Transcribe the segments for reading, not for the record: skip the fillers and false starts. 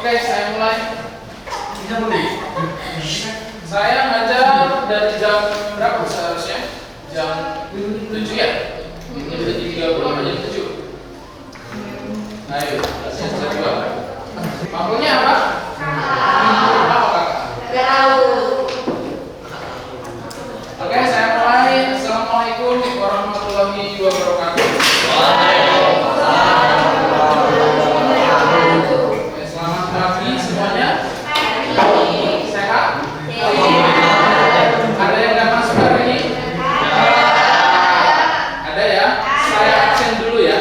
Oke, saya mulai. Saya ngajar dari jam berapa seharusnya? Jam 7 ya? Ini udah 3 jam 7. Ayo, saya coba. Panggungnya apa? Apa kakak? Oke, saya mulai. Assalamualaikum warahmatullahi wabarakatuh. Selamat pagi semuanya. Sehat? Ada yang nggak masuk hari ini? Ada ya? Saya absen dulu ya.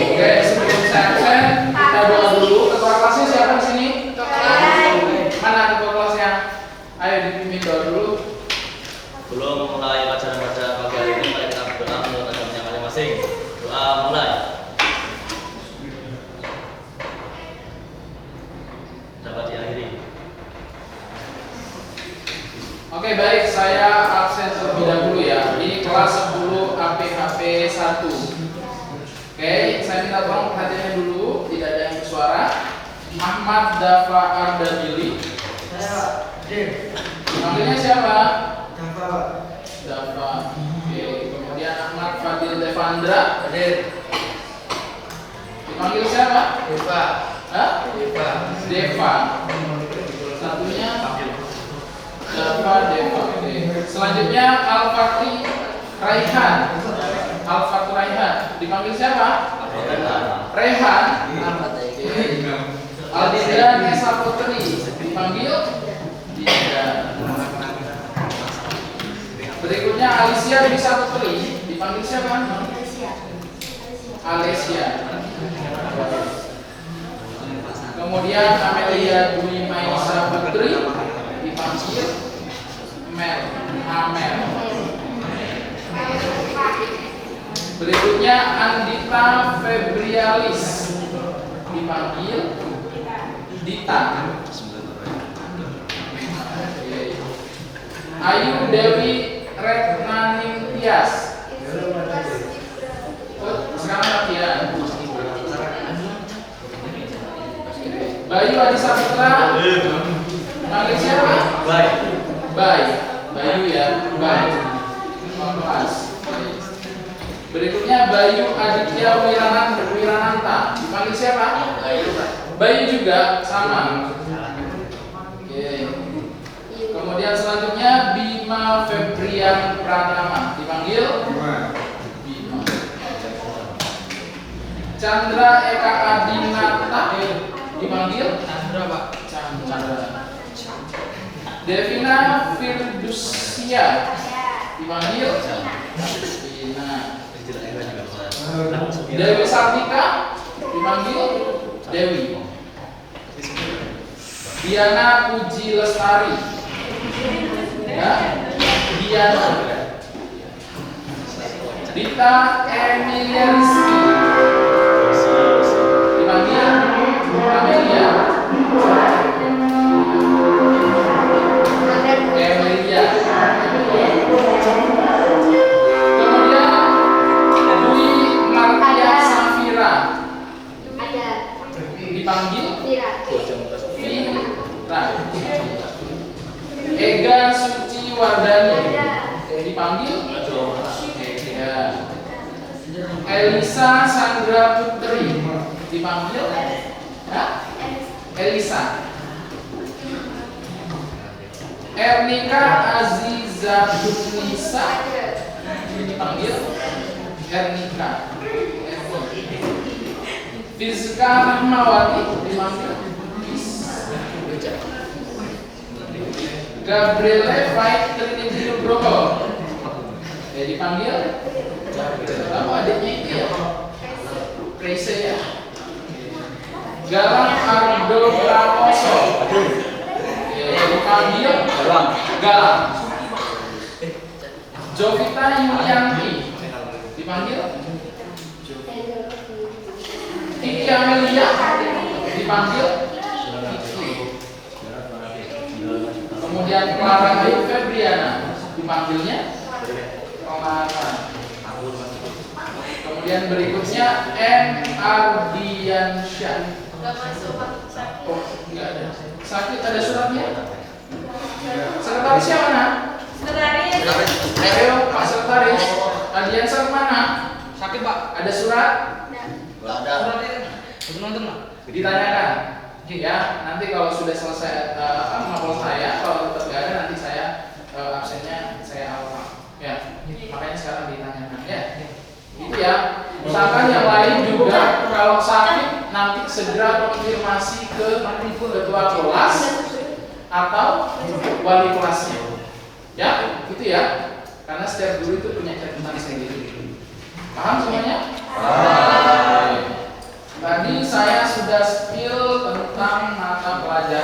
Oke, sebelum saya absen, kita doa dulu. Ketua kelasnya siapa di sini? Mana ketua kelasnya? Ayo dipimpin doa dulu. Belum memulai pelajaran pada pagi hari ini, mari kita berdoa menurut agamanya masing-masing. Doa mulai. Dapat diakhiri. Oke, baik, saya absen terlebih dahulu ya. Ini kelas 10 APHP 1. Oke, saya minta tolong perhatiannya dulu, tidak ada yang bersuara. Ahmad Dafa Ardabili. Panggilnya siapa? Dafa. Oke, kemudian Ahmad Fadil Devandra. Dipanggil siapa? Deva. Hah? Deva. Satunya Dava Deva. Oke. Selanjutnya Al-Fakri Raihan. Al-Fakri Raihan. Dipanggil siapa? Rehan. Aldira Nesa Putri. Dipanggil Dinda. Berikutnya Alicia Bisa Putri. Dipanggil siapa? Alesia. Kemudian Amelia Dwi Maisa Putri. Dipanggil Mel. Amel. Berikutnya Andita Febrialis. Dipanggil Dita. Ayu Dewi Retnaning Tias. Sekarang latihan. Bayu Adi Saputra. Panggil siapa? Bayu ya. Bayu. Kelas. Berikutnya Bayu Aditya Wirananta. Dipanggil siapa? Bayu juga sama. Oke. Kemudian selanjutnya Bima Febrian Pratama. Dipanggil Bima. Chandra Eka Adinata. Dipanggil Chandra, Pak. Chandra. Devina Firdusia. Dipanggil Vina. Dewi Sartika. Dipanggil Dewi. Diana Puji Lestari. Ya, Diana. Dita Emilia Rizky. Dipanggil Amelia. Emilia. Kemudian Dwi Martia Safira. Dipanggil Vira. Ega Suci Wardani. Dipanggil Ega. Elisa Sandra Putri. Dipanggil Elisa. Ernika Aziza Nisa. Dipanggil Ernika. Fizka Rahmawati. Dipanggil Gabriele Fitri Nugroho. Dipanggil kamu adiknya itu ya? Prese ya? Galang Ardo Pramoso. Dipanggil Galang. Jovita Yulianti. Dipanggil Kiki Amelia. Dipanggil Kiki. Kemudian Clara Ayu Febriana, dipanggilnya Clara. Kemudian berikutnya M Ardiansyah. Oh, enggak ada. Sakit, ada suratnya? Sekretarisnya mana? Ayo Pak Sekretaris. Ardiansyah mana? Sakit Pak. Ada surat? Enggak ada. Ditanyakan. Ya, nanti kalau sudah selesai mapel saya, kalau tetap nggak ada nanti saya absennya saya alfa. Ya, makanya sekarang ditanyakan. Ya, itu ya. Misalkan yang lain juga kalau sakit nanti segera konfirmasi ke ketua kelas atau wali kelasnya. Ya, itu ya. Karena setiap guru itu punya catatan sendiri. Paham semuanya? Paham. Tadi saya sudah spill tentang mata pelajaran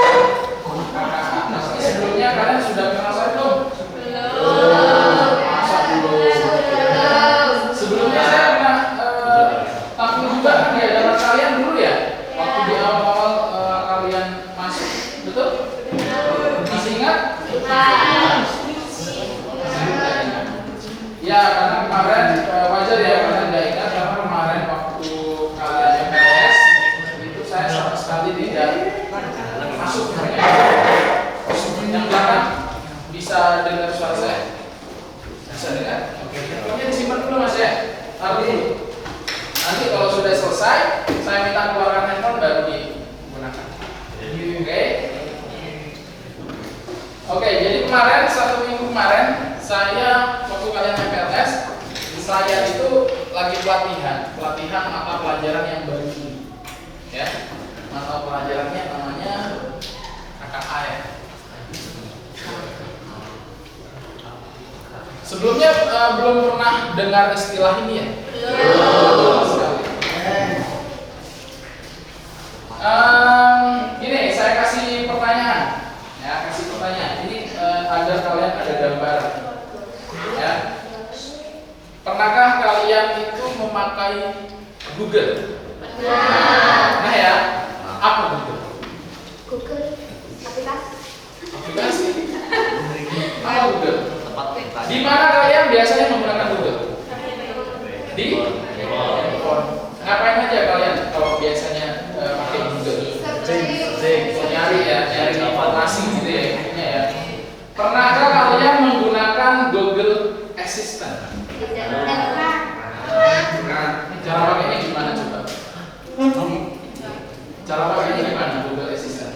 KKA. Tapi sebelumnya kalian sudah kenal saya belum? Belum. Masa belum? Sebelumnya saya pernah tampil juga kan di hadapan kalian dulu ya? Waktu di awal-awal kalian masuk, betul? Masih ingat? Ya, karena kemarin wajar ya kalian nggak ingat karena kemarin waktu kalian MPLS itu saya sama sekali tidak masuk. Yang belakang bisa dengar suara saya? Bisa dengar? Oke, disimpan dulu Mas ya. Taruh dulu. Nanti kalau sudah selesai, saya minta keluarkan handphone baru digunakan. Oke? Oke, jadi kemarin 1 minggu kemarin saya waktu kalian MPLS, saya itu lagi pelatihan mata pelajaran yang baru ini. Ya, mata pelajarannya namanya KKA ya. Sebelumnya belum pernah dengar istilah ini ya? Belum sekali. Gini, saya kasih pertanyaan. Ya, kasih pertanyaan. Ini agar kalian ada gambaran. Ya. Pernahkah kalian itu memakai Google? Nah ya, apa Google? Google aplikasi. Aplikasi. Apa Google? Tempat Di mana kalian biasanya menggunakan Google? Di handphone. Ngapain aja kalian kalau biasanya pakai Google? Nyari ya, nyari informasi gitu ya, intinya ya. Pernahkah kalian menggunakan Google Assistant? Cara pakainya gimana coba? Cara pakainya gimana Google Assistant?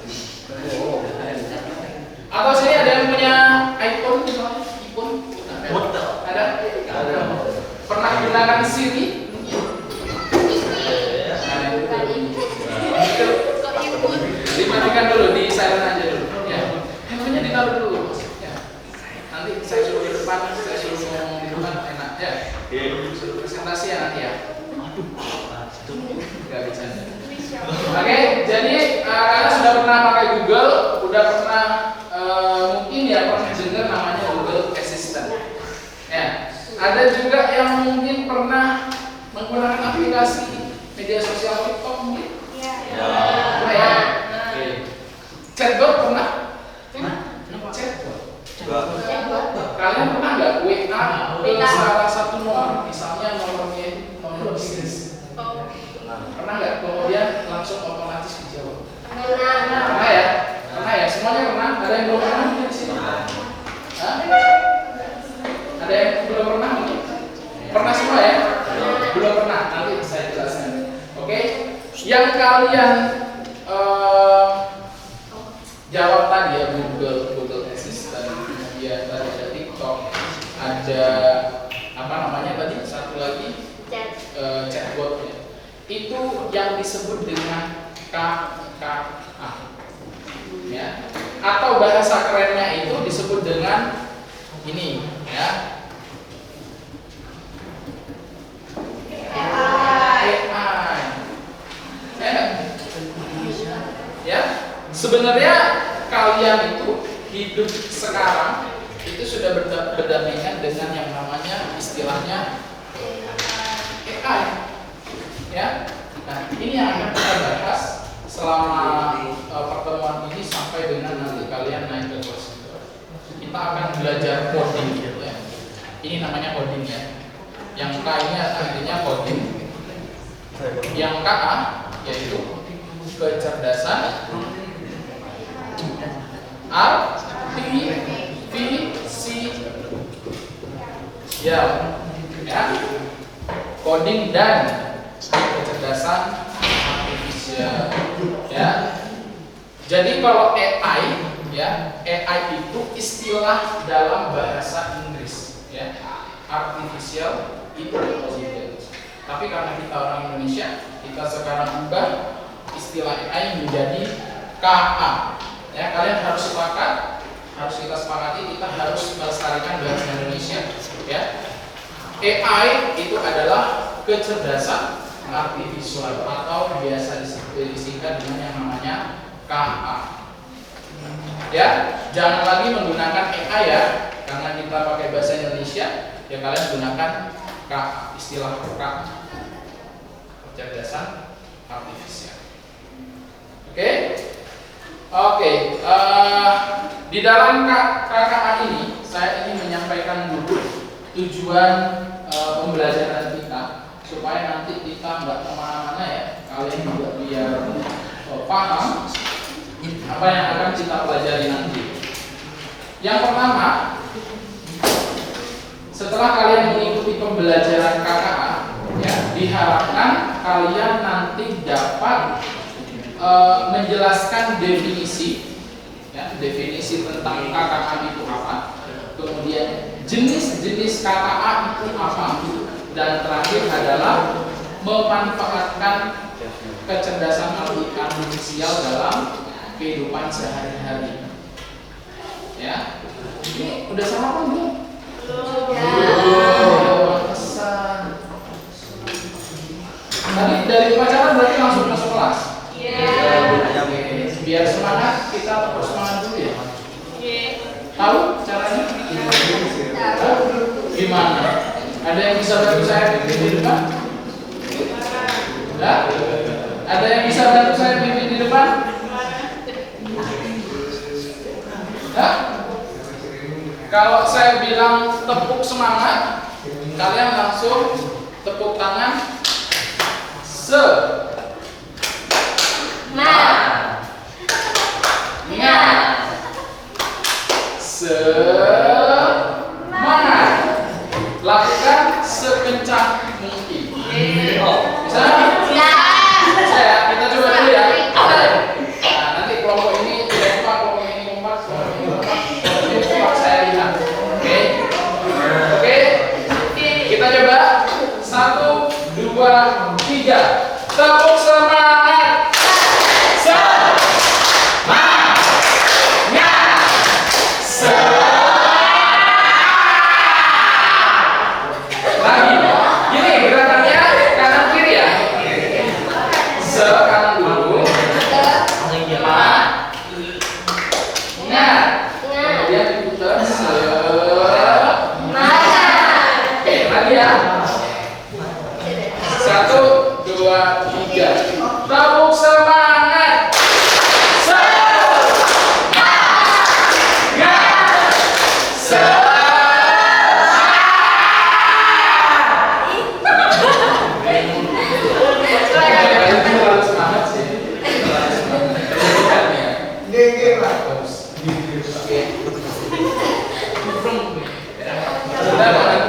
Atau sini ada yang punya iPhone misalnya? iPhone? Ada? Pernah gunakan Siri? Dimatikan dulu, di silent aja dulu. Ya, handphonenya ditaruh dulu. Ya. Nanti saya suruh di depan, saya suruh ngomong di depan enak ya. Suruh presentasi ya nanti ya. Gak bercanda. Oke, jadi kalian sudah pernah pakai Google, udah pernah mungkin ya pernah dengar namanya Google Assistant. Ya, ada juga yang mungkin pernah menggunakan aplikasi media sosial TikTok mungkin. Pernah ya? Chatbot pernah? Chatbot. Kalian pernah nggak WA ke salah satu nomor, misalnya nomornya itu nomor bisnis? Pernah nggak? Kemudian langsung otomatis dijawab. Pernah ya? Pernah ya? Semuanya pernah? Ada yang belum pernah mungkin di sini? Hah? Ada yang belum pernah mungkin? Pernah semua ya? Belum pernah. Nanti saya jelaskan. Oke? Yang kalian jawab tadi ya Google Assistant, kemudian tadi ada TikTok, ada apa namanya tadi satu lagi chatbot ya. Itu yang disebut dengan KKA ya, atau bahasa kerennya itu disebut dengan ini ya, AI ya. Sebenarnya kalian itu hidup sekarang itu sudah berdampingan dengan yang namanya istilahnya AI ya. Nah, ini yang akan kita bahas selama pertemuan ini sampai dengan nanti kalian naik ke kelas. kita akan belajar coding ya. Ini namanya coding ya. Yang K ini artinya coding. Yang KA yaitu kecerdasan artifisial ya. Coding dan kecerdasan artifisial ya. Jadi kalau AI ya, AI itu istilah dalam bahasa Inggris ya. Artificial intelligence. Tapi karena kita orang Indonesia, kita sekarang ubah istilah AI menjadi KA. Ya, kalian harus sepakat, harus kita sepakati, kita harus melestarikan bahasa Indonesia ya. AI itu adalah kecerdasan artifisial atau biasa disingkat dengan yang namanya KA. Ya, jangan lagi menggunakan AI ya, karena kita pakai bahasa Indonesia, ya kalian gunakan KA, istilah KA, kecerdasan artifisial. Oke, di dalam KKA ini saya ingin menyampaikan dulu tujuan pembelajaran kita supaya nanti kita nggak kemana-mana ya, kalian juga biar paham apa yang akan kita pelajari nanti. Yang pertama, setelah kalian mengikuti pembelajaran KKA, ya, diharapkan kalian nanti dapat menjelaskan definisi, ya, definisi tentang KKA itu apa, kemudian jenis-jenis KKA itu apa, dan terakhir adalah memanfaatkan kecerdasan artifisial dalam kehidupan sehari-hari. Ya, ini udah sarapan belum? Tadi dari upacara berarti langsung masuk kelas. Biar semangat, kita terus semangat dulu ya. Tahu caranya? Gimana? Ada yang bisa bantu saya pimpin di depan? Enggak? Ada yang bisa bantu saya pimpin di depan? Enggak? Kalau saya bilang tepuk semangat, kalian langsung tepuk tangan. Semangat. Lakukan sekencang mungkin. Bisa? Bisa. Kita coba dulu ya. Nah, nanti kelompok ini kompak, kelompok ini kompak, kelompok ini kompak, kelompok ini kompak, saya lihat. Oke? Oke? Kita coba. 1, 2, 3. Tepuk semangat. Lagi, gini gerakannya kanan kiri ya. Kanan dulu. Kemudian diputar. Oke, lagi ya. 1, 2, 3. Tepuk semangat.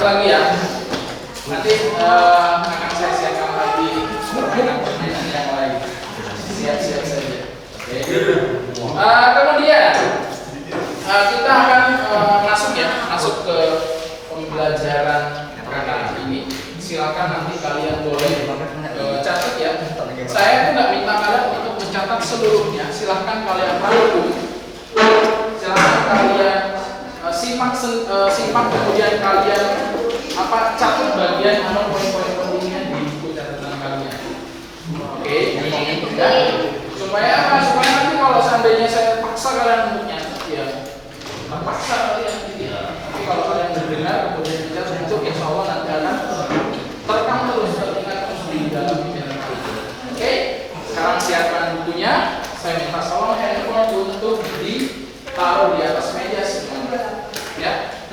Lagi ya, nanti akan saya siapkan lagi permainan yang lain. Siap-siap saja. Kemudian kita akan masuk ke pembelajaran KKA ini. Silakan nanti kalian boleh catat ya. Saya tuh nggak minta kalian untuk mencatat seluruhnya. Silahkan kalian rangkum. Silahkan kalian simak kemudian kalian catat bagian mana poin-poin pentingnya di buku catatan kalian. Oke, ya. Supaya nanti kalau seandainya saya paksa kalian untuk nyatet ya, paksa kalian gitu. Tapi kalau kalian mendengar kemudian mencatat itu, insya Allah nanti akan terekam terus, teringat terus di dalam pikiran kalian. Oke, sekarang siapkan bukunya. Saya minta tolong handphone untuk ditaruh di atas meja semuanya.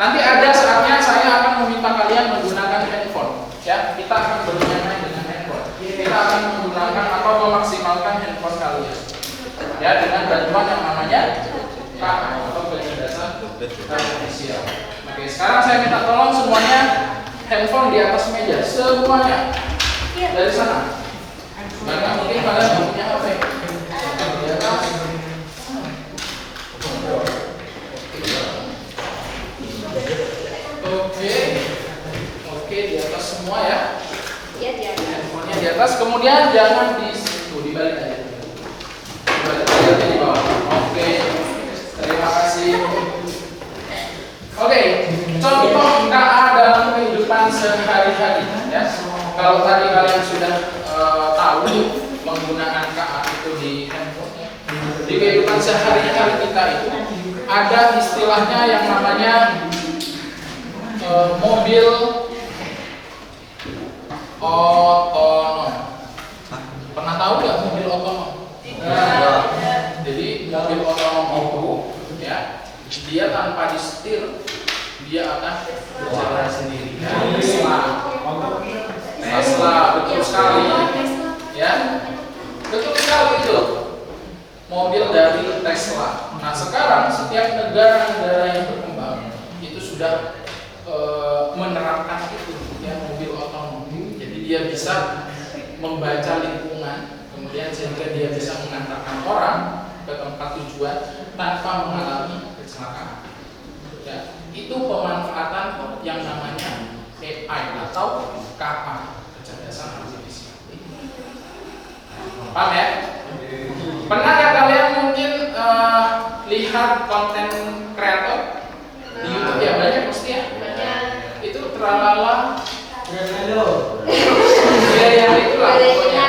Nanti ada saatnya saya akan meminta kalian menggunakan handphone. Ya, kita akan bermain dengan handphone. Kita akan menggunakan atau memaksimalkan handphone kalian. Ya, dengan bantuan yang namanya KA atau kecerdasan artifisial. Oke, sekarang saya minta tolong semuanya handphone di atas meja, semuanya dari sana. Karena mungkin kalian nggak punya HP. Di atas. Oke, di atas semua ya. Iya, di atas. Handphonenya di atas, kemudian jangan di situ, dibalik aja. Dibalik aja di bawah. Oke, terima kasih. Oke, contoh KA dalam kehidupan sehari-hari ya. Kalau tadi kalian sudah tahu penggunaan KA itu di handphone, di kehidupan sehari-hari kita itu ada istilahnya yang namanya mobil otonom. Pernah tahu nggak mobil otonom? Jadi mobil otonom itu ya, dia tanpa disetir dia akan berjalan sendiri. Tesla, betul sekali. Ya, betul sekali itu. Mobil dari Tesla. Nah sekarang setiap negara-negara yang berkembang itu sudah menerapkan itu ya, mobil otonom. Jadi dia bisa membaca lingkungan, kemudian sehingga dia bisa mengantarkan orang ke tempat tujuan tanpa mengalami kecelakaan. Ya, itu pemanfaatan yang namanya AI atau KA, kecerdasan artifisial. Paham ya? Pernah nggak kalian mungkin lihat konten kreator di YouTube ya, banyak pasti ya. Itu tralala. Ya yang itulah pokoknya.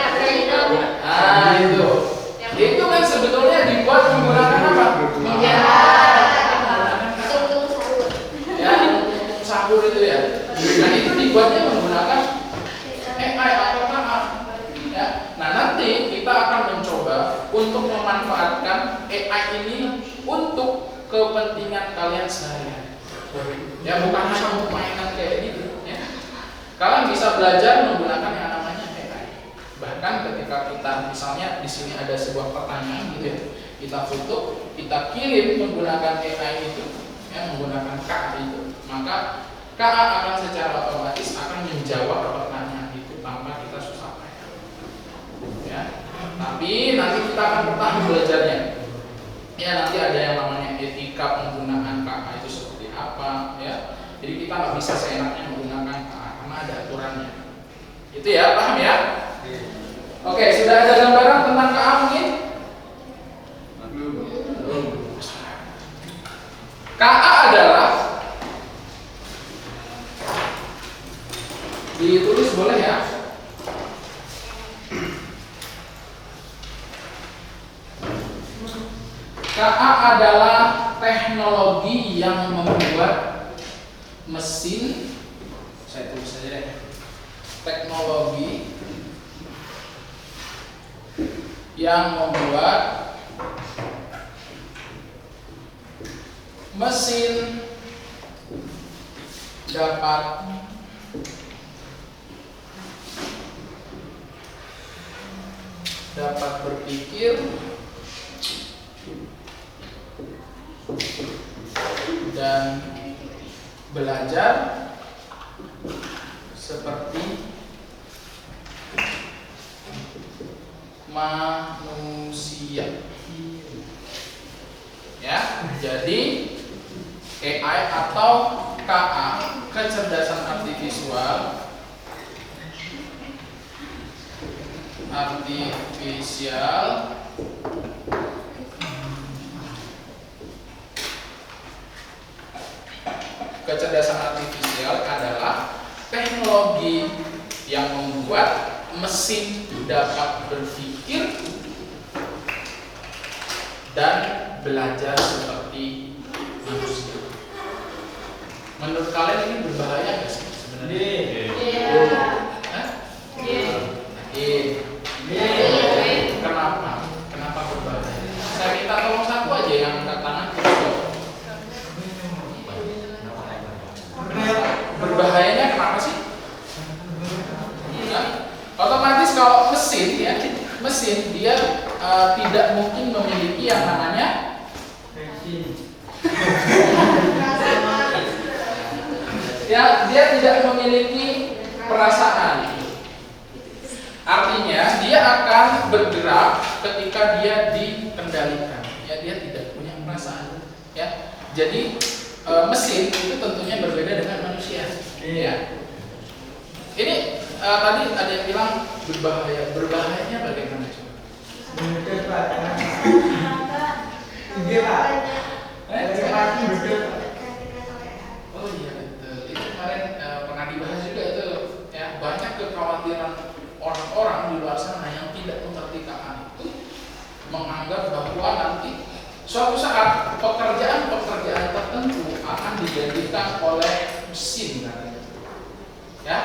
Ah itu. Itu kan sebetulnya dibuat menggunakan apa? Ya, sahur itu ya. Nah itu dibuatnya menggunakan AI atau KA. Ya. Nah nanti kita akan mencoba untuk memanfaatkan AI ini untuk kepentingan kalian sehari-hari. Ya bukan hanya untuk mainan kayak gitu. Ya. Kalian bisa belajar menggunakan yang namanya AI. Bahkan ketika kita misalnya di sini ada sebuah pertanyaan gitu ya, kita foto, kita kirim menggunakan AI itu, ya menggunakan KA itu, maka KA akan secara otomatis akan menjawab pertanyaan itu tanpa kita susah payah. Ya. Tapi nanti kita akan bertahap belajarnya. Ya nanti ada yang namanya etika penggunaan KA itu seperti apa, ya. Jadi kita nggak bisa seenaknya menggunakan KA karena ada aturannya. Itu ya, paham ya? Oke, sudah ada gambaran tentang KA mungkin? KA adalah, ditulis boleh ya? KA adalah teknologi yang membuat mesin, saya tulis saja deh, teknologi yang membuat mesin dapat berpikir dan belajar seperti manusia. Ya, jadi AI atau KA, kecerdasan artifisial kecerdasan artifisial adalah teknologi yang membuat mesin dapat berpikir dan belajar seperti manusia. Menurut kalian ini berbahaya nggak sih sebenarnya? Kenapa? Kenapa berbahaya? Saya minta tolong satu aja yang angkat tangan. mesin dia tidak mungkin memiliki yang namanya ya, dia tidak memiliki perasaan. Artinya dia akan bergerak ketika dia dikendalikan. Ya, dia tidak punya perasaan. Ya, jadi mesin itu tentunya berbeda dengan manusia. Ya. Ini tadi ada yang bilang berbahaya. Berbahayanya bagaimana coba? Oh iya betul. Itu kemarin pernah dibahas juga itu. Ya, banyak kekhawatiran orang-orang di luar sana yang tidak mengerti KA itu menganggap bahwa nanti suatu saat pekerjaan-pekerjaan tertentu akan digantikan oleh mesin katanya. Ya.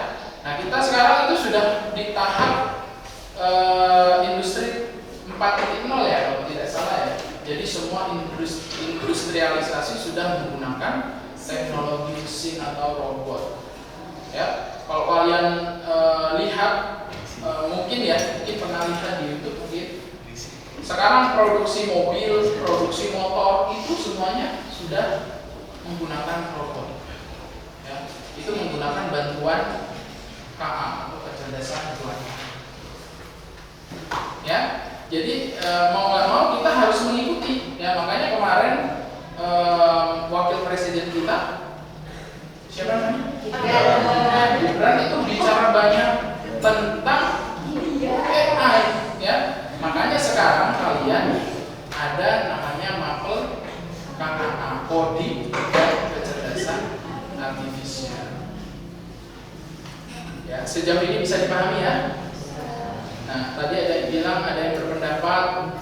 Nah, kita sekarang itu sudah di tahap industri 4.0 ya kalau tidak salah ya. Jadi semua industrialisasi sudah menggunakan teknologi mesin atau robot. Ya, kalau kalian lihat mungkin pernah lihat di YouTube mungkin. Sekarang produksi mobil, produksi motor itu semuanya sudah menggunakan robot. Ya, itu menggunakan bantuan KA atau kecerdasan buatan. Ya, jadi mau nggak mau kita harus mengikuti. Ya, makanya kemarin wakil presiden kita siapa namanya? Gibran itu bicara banyak tentang AI. Ya, makanya sekarang kalian ada namanya mapel KA, kodi dan kecerdasan artifisial. Ya, sejauh ini bisa dipahami ya. Nah, tadi ada yang bilang, ada yang berpendapat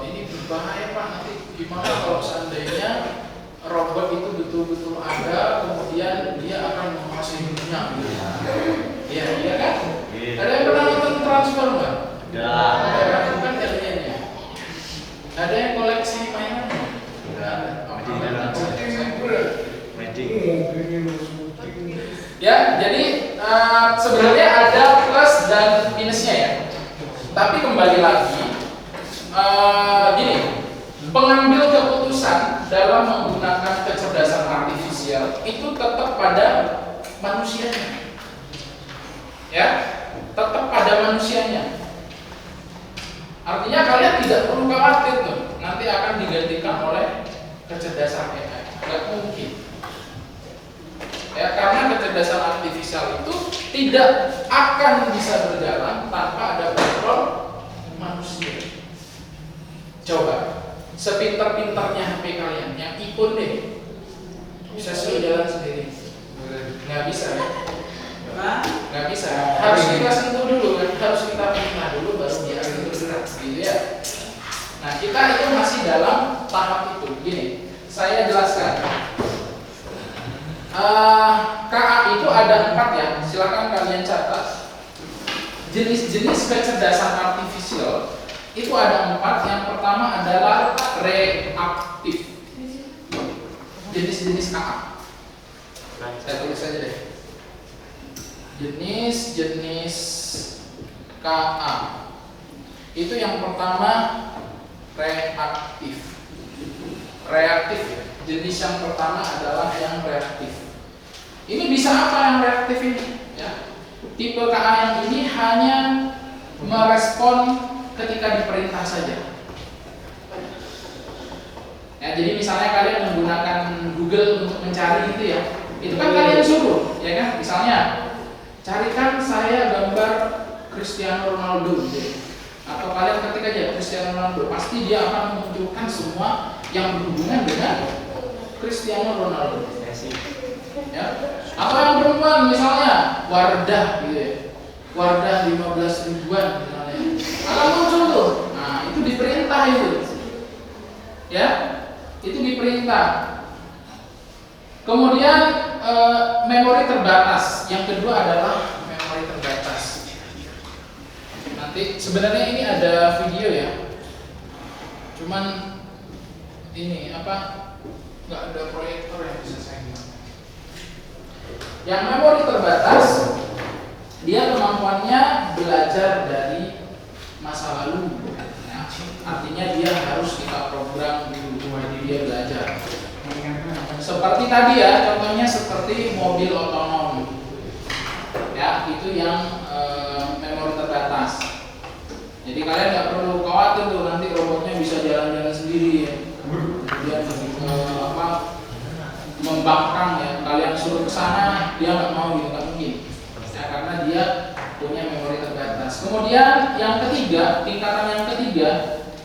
ini berbahaya Pak, nanti gimana kalau seandainya robot itu betul-betul ada, kemudian dia akan menguasai dunia. Iya, iya kan? Ada yang pernah nonton Transformer? Ada bukan aliennya. Ada yang koleksi mainan? Ya, jadi sebenarnya ada plus dan minusnya ya. Tapi kembali lagi, gini, pengambil keputusan dalam menggunakan kecerdasan artifisial itu tetap pada manusianya. Ya, tetap pada manusianya. Artinya kalian tidak perlu khawatir tuh, nanti akan digantikan oleh kecerdasan AI. Nggak mungkin. Ya, karena kecerdasan artifisial itu tidak akan bisa berjalan tanpa ada kontrol manusia. Coba, sepintar-pintarnya HP kalian, yang iPhone deh, bisa suruh jalan sendiri? Nggak bisa ya? Nggak bisa. Harus kita sentuh dulu kan, harus kita perintah dulu baru dia akan bergerak, gitu ya. Nah, kita itu masih dalam tahap itu. Gini, saya jelaskan. KA itu ada 4 ya, silakan kalian catat. Jenis-jenis kecerdasan artifisial itu ada 4. Yang pertama adalah reaktif. Jenis-jenis KA. Saya tulis saja deh. Jenis-jenis KA. Itu yang pertama reaktif. Reaktif ya. Jenis yang pertama adalah yang reaktif. Ini bisa apa yang reaktif ini? Ya. Tipe KA yang ini hanya merespon ketika diperintah saja. Ya, jadi misalnya kalian menggunakan Google untuk mencari gitu ya, itu kan kalian suruh, ya kan? Misalnya, carikan saya gambar Cristiano Ronaldo, gitu. Atau kalian ketik aja Cristiano Ronaldo, pasti dia akan memunculkan semua yang berhubungan dengan Cristiano Ronaldo. Ya. Atau yang perempuan misalnya Wardah gitu ya. Wardah 15 ribuan misalnya. Akan muncul tuh. Nah, itu diperintah itu. Ya. Itu diperintah. Kemudian memori terbatas. Yang kedua adalah memori terbatas. Nanti sebenarnya ini ada video ya. Cuman ini nggak ada proyektor yang bisa saya gunakan. Yang memori terbatas, dia kemampuannya belajar dari masa lalu. Ya, artinya dia harus kita program dulu, jadi dia belajar. Seperti tadi ya, contohnya seperti mobil otonom. Ya, itu yang memori terbatas. Jadi kalian nggak perlu khawatir tuh nanti robotnya bisa jalan-jalan sendiri ya. Kemudian membangkang ya, kalian suruh ke sana dia nggak mau gitu, nggak mungkin. Ya, karena dia punya memori terbatas. Kemudian yang ketiga, tingkatan yang ketiga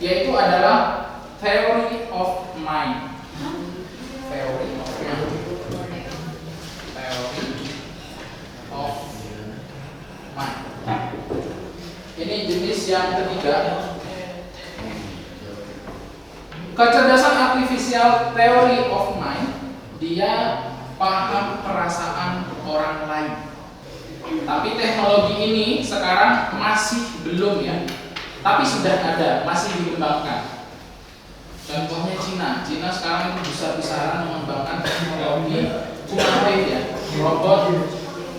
yaitu adalah theory of mind. Theory of mind. Theory of mind. Ini jenis yang ketiga. Kecerdasan artifisial theory of mind, dia paham perasaan orang lain. Tapi teknologi ini sekarang masih belum ya. Tapi sudah ada, masih dikembangkan. Contohnya Cina sekarang itu besar-besaran mengembangkan teknologi humanoid ya, robot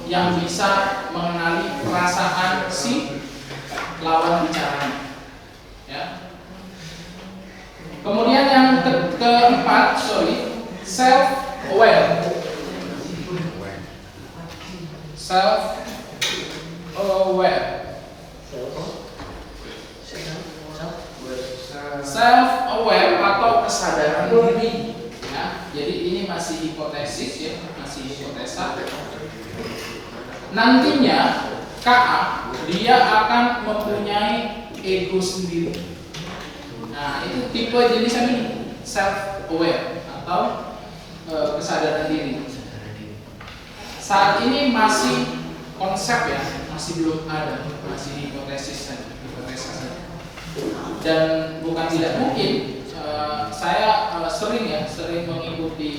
yang bisa mengenali perasaan si lawan bicaranya. Ya. Kemudian yang keempat, self-aware. Self-aware. Self-aware atau kesadaran diri. Ya, jadi ini masih hipotesis ya, masih hipotesa. Nantinya KA dia akan mempunyai ego sendiri. Nah, itu tipe jenis ini self-aware atau kesadaran diri. Saat ini masih konsep ya, masih belum ada, masih hipotesis saja. Dan bukan tidak mungkin, saya sering mengikuti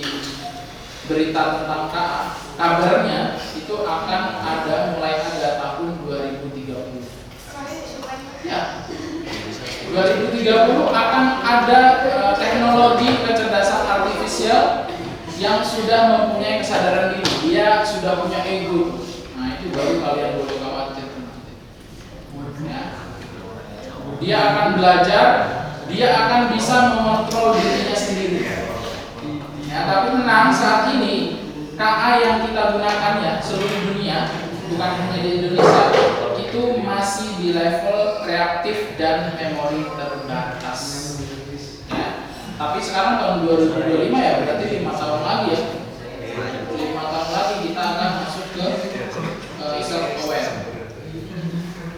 berita tentang KA. Kabarnya itu akan mulai ada tahun 2030. Ya, 2030 akan ada teknologi kecerdasan artifisial yang sudah mempunyai kesadaran diri, dia sudah punya ego. Nah, itu baru kalian boleh khawatir. Ya. Dia akan belajar, dia akan bisa mengontrol dirinya sendiri. Ya, tapi tenang, saat ini KA yang kita gunakan ya seluruh dunia, bukan hanya di Indonesia, itu masih di level reaktif dan memori terbatas. Ya. Tapi sekarang tahun 2025 ya, berarti 5 tahun lagi ya. 5 tahun lagi kita akan masuk ke self-aware.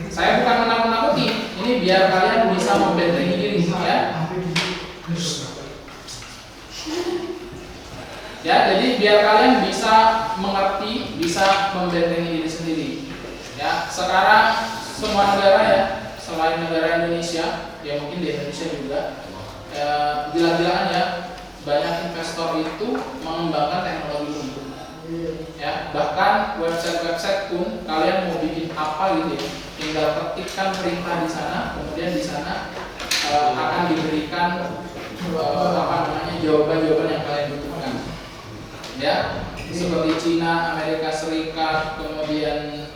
Saya bukan menakut-nakuti, ini biar kalian bisa membentengi diri ya. Ya, jadi biar kalian bisa mengerti, bisa membentengi diri sendiri. Ya, sekarang semua negara ya, selain negara Indonesia, ya mungkin di Indonesia juga, gila-gilaan ya, banyak investor itu mengembangkan teknologi ini. Ya, bahkan website-website pun kalian mau bikin apa gitu ya, tinggal ketikkan perintah di sana, kemudian di sana akan diberikan jawaban-jawaban yang kalian butuhkan. Ya, seperti Cina, Amerika Serikat, kemudian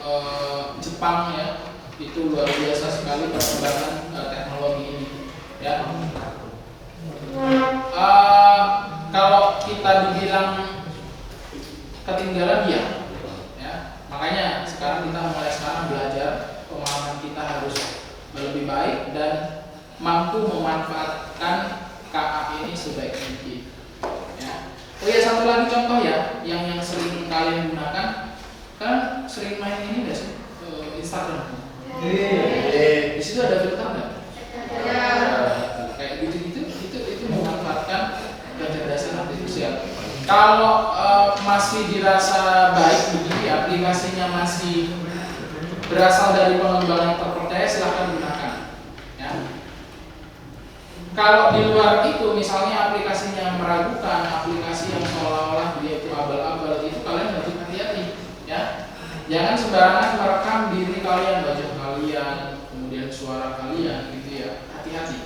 Jepang ya, itu luar biasa sekali perkembangan teknologi ini. Ya, kalau kita dibilang ketinggalan ya, makanya sekarang kita mulai belajar, pemahaman kita harus lebih baik dan mampu memanfaatkan KA ini sebaik mungkin. Ya. Oh ya, satu lagi contoh ya, yang sering kalian gunakan, kan sering main ini nggak sih, Instagram? Di situ ada filter nggak? Kayak gitu-gitu, itu memanfaatkan kecerdasan artifisial. Kalau masih dirasa baik begini, aplikasinya masih berasal dari pengembangan terpercaya, silahkan gunakan. Ya. Kalau di luar itu, misalnya aplikasinya meragukan, aplikasi yang seolah-olah dia itu abal-abal, itu kalian wajib hati-hati. Ya. Jangan sembarangan merekam diri kalian, wajah kalian, kemudian suara kalian, gitu ya. Hati-hati.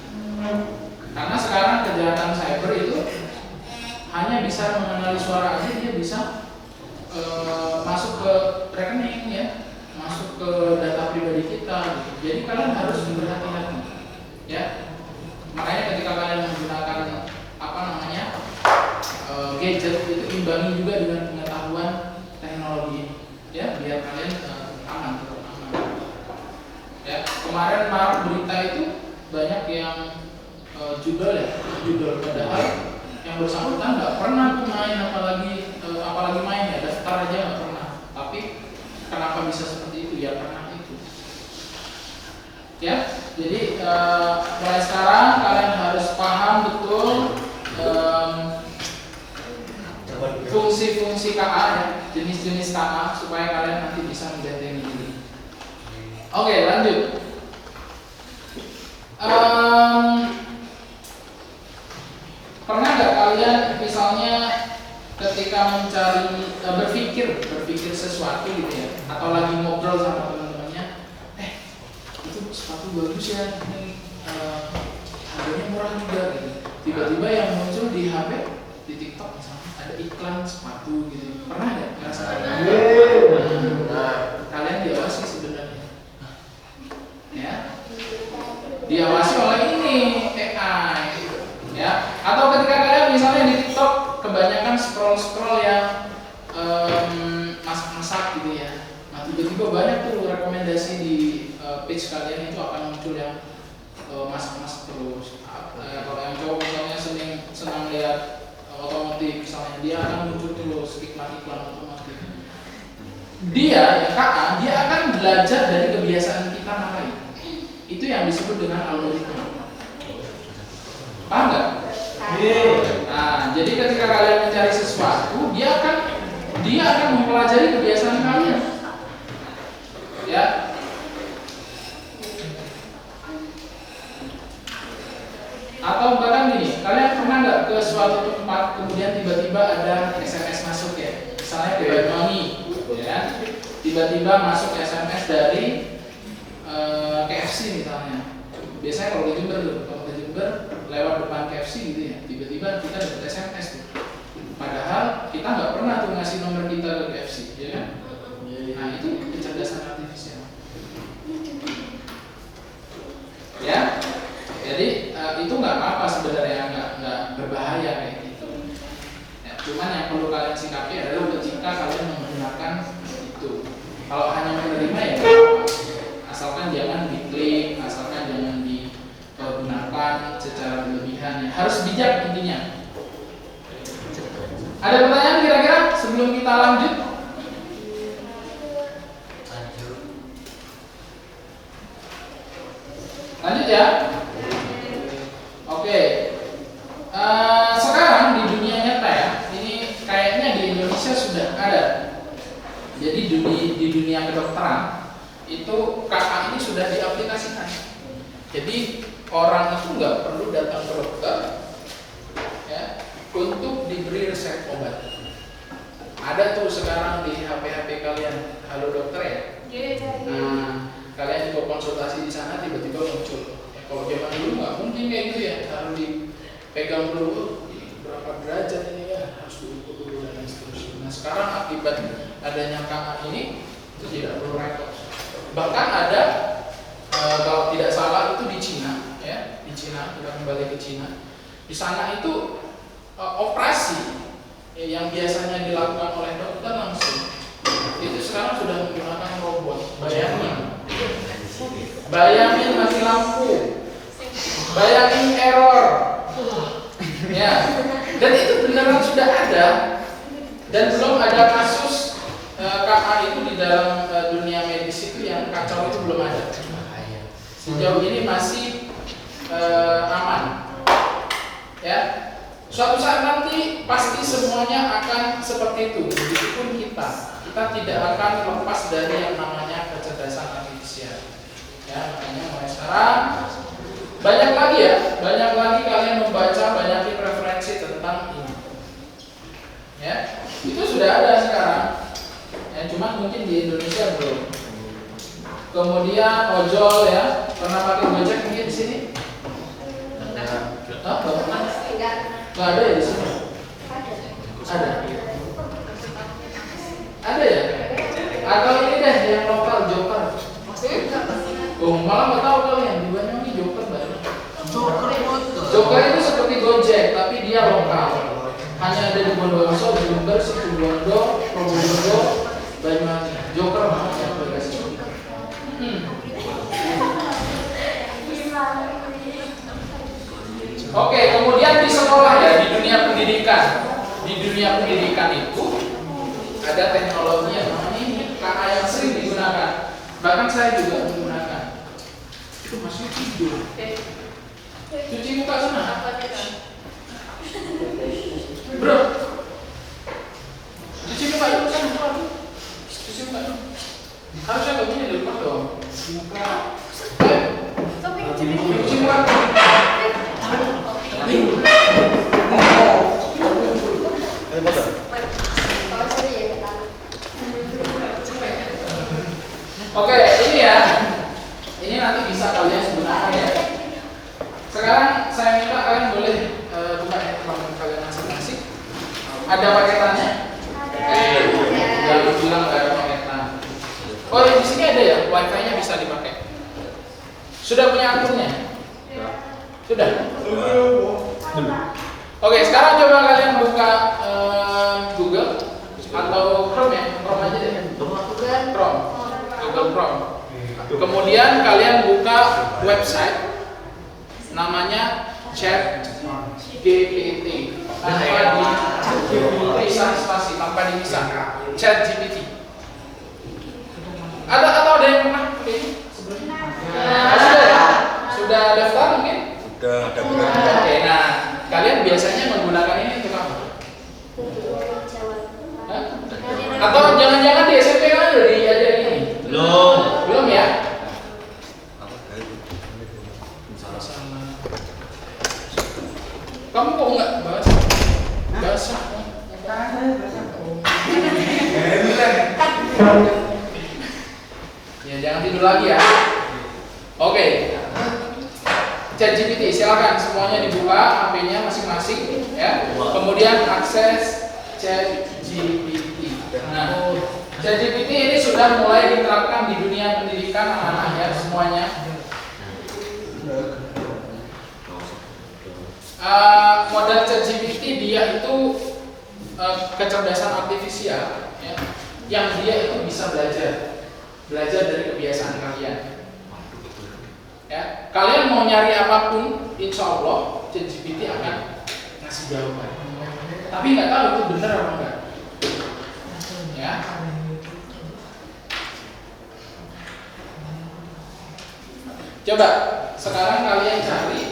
Karena sekarang kejahatan cyber itu hanya bisa mengenali suara aja, dia bisa masuk ke rekening ya, masuk ke data pribadi kita. Jadi kalian harus berhati-hati. juga dengan pengetahuan teknologi, ya, biar kalian aman, tetap aman. Ya, kemarin marak berita itu banyak yang judul padahal yang bersangkutan nggak pernah tuh main, apalagi main ya, daftar aja nggak pernah. Tapi kenapa bisa seperti itu ya, karena itu. Ya, jadi mulai sekarang kalian harus paham betul fungsi-fungsi KA ya, jenis-jenis KA supaya kalian nanti bisa mendeteksi ini. Oke, lanjut. Pernah nggak kalian misalnya ketika mencari berpikir sesuatu gitu ya, atau lagi ngobrol sama teman-temannya, itu sepatu bagus ya, ini harganya murah juga gitu. Tiba-tiba yang muncul di HP, di TikTok misalnya ada iklan sepatu gitu. Pernah nggak ngerasain? Kalian diawasi sebenarnya, ya, diawasi oleh ini AI. Ya, atau ketika kalian misalnya di TikTok kebanyakan scroll yang masak-masak gitu ya, nah tiba-tiba banyak tuh rekomendasi di page kalian itu akan muncul yang masak-masak terus. Kalau yang cowok misalnya senang lihat otomotif misalnya, dia akan muncul terus iklan-iklan otomotif. Dia, KA, dia akan belajar dari kebiasaan kita ngapain. Itu yang disebut dengan algoritma. Paham nggak? Nah, jadi ketika kalian mencari sesuatu, dia akan mempelajari kebiasaan kalian. Ya. Atau bahkan gini, kalian pernah nggak ke suatu tempat kemudian tiba-tiba ada SMS masuk ya? Misalnya ke Banyuwangi, ya, tiba-tiba masuk SMS dari KFC misalnya. Biasanya kalau di Jember lewat depan KFC gitu ya, tiba-tiba kita dapat SMS tuh. Padahal kita nggak pernah tuh ngasih nomor kita ke KFC, ya kan? Nah itu kecerdasan artifisial. Ya, jadi itu nggak apa-apa sebenarnya, nggak berbahaya kayak gitu. Ya, cuman yang perlu kalian sikapi adalah ketika kalian menggunakan itu. Kalau hanya menerima ya, asalkan jangan diklik, asalkan jangan digunakan secara berlebihan. Ya. Harus bijak intinya. Ada pertanyaan kira-kira sebelum kita lanjut? Lanjut ya. Oke. Sekarang di dunia nyata ya, ini kayaknya di Indonesia sudah ada. Jadi di dunia kedokteran itu KA ini sudah diaplikasikan. Jadi orang itu nggak perlu datang ke dokter ya untuk diberi resep obat. Ada tuh sekarang di HP kalian, halo dokter ya. Nah, kalian juga konsultasi di sana tiba-tiba muncul. Ya, kalau zaman dulu nggak mungkin kayak gitu ya, harus dipegang dulu berapa derajat ini ya, harus diukur dulu dan seterusnya. Nah sekarang akibat adanya KA ini itu tidak perlu repot. Bahkan ada kalau tidak salah itu di Cina ya, di Cina, kita kembali ke Cina. Di sana itu operasi yang biasanya dilakukan oleh dokter langsung itu sekarang sudah menggunakan robot. Bayangin mati lampu, bayangin error ya, dan itu beneran sudah ada dan belum ada kasus KA itu di dalam dunia medis itu yang kacau, itu belum ada. Sejauh ini masih aman ya. Suatu saat nanti pasti semuanya akan seperti itu. Begitupun kita tidak akan lepas dari yang namanya kecerdasan artifisial. Ya, makanya mulai sekarang banyak lagi kalian membaca, banyakin referensi tentang ini. Ya, itu sudah ada sekarang. Ya, cuma mungkin di Indonesia belum. Kemudian ojol ya, pernah pakai Gojek mungkin di sini? Nggak ada ya di sini? Ada ya? Atau ini deh yang lokal, Joker. Oh, malah nggak tahu kalian di Banyuwangi Joker banyak. Joker itu seperti Gojek tapi dia lokal. hanya ada di Bondowoso, di Jember, Situbondo, Probolinggo, Banyuwangi, Joker namanya bagasi. Oke, kemudian di sekolah ya, di dunia pendidikan. Di dunia pendidikan itu ada teknologi yang namanya ini KA yang sering digunakan. Bahkan saya juga menggunakan. Itu masih tidur. Cuci muka sana. Bro. Cuci muka yuk sana. Cuci muka yuk. Harusnya begini di rumah dong. Muka. Cuci muka. Oke, ini ya. Ini nanti bisa kalian gunakan ya. Sekarang saya minta kalian boleh buka handphone kalian masing-masing. Ada paketannya? Jangan bilang nggak ada paketan. Oh, di sini ada ya. Wifi-nya bisa dipakai. Sudah punya akunnya? Sudah. Oke, sekarang coba kalian buka Google atau Chrome ya, Chrome aja deh. Chrome. Google Chrome. Kemudian kalian buka website namanya ChatGPT. Tanpa dipisah. ChatGPT. Atau ada yang pernah pakai ini sebelumnya? Sudah ya? Sudah daftar mungkin? Sudah ada bukan? Oke, nah kalian biasanya menggunakan ini untuk apa? Hah? Atau jangan-jangan di SMP kan udah diajarin ini? Belum ya? Kamu kok enggak bahas? Bahasa? Ya jangan tidur lagi ya. Oke. ChatGPT, silakan semuanya dibuka HP-nya masing-masing ya. Kemudian akses ChatGPT. Nah, ChatGPT ini sudah mulai diterapkan di dunia pendidikan anak-anak ya semuanya. Model ChatGPT dia itu kecerdasan artifisial ya, yang dia itu bisa belajar dari kebiasaan kalian. Ya, kalian mau nyari apapun, insya Allah ChatGPT akan ngasih jawaban. Tapi nggak tahu itu benar apa enggak. Ya. Coba sekarang kalian cari.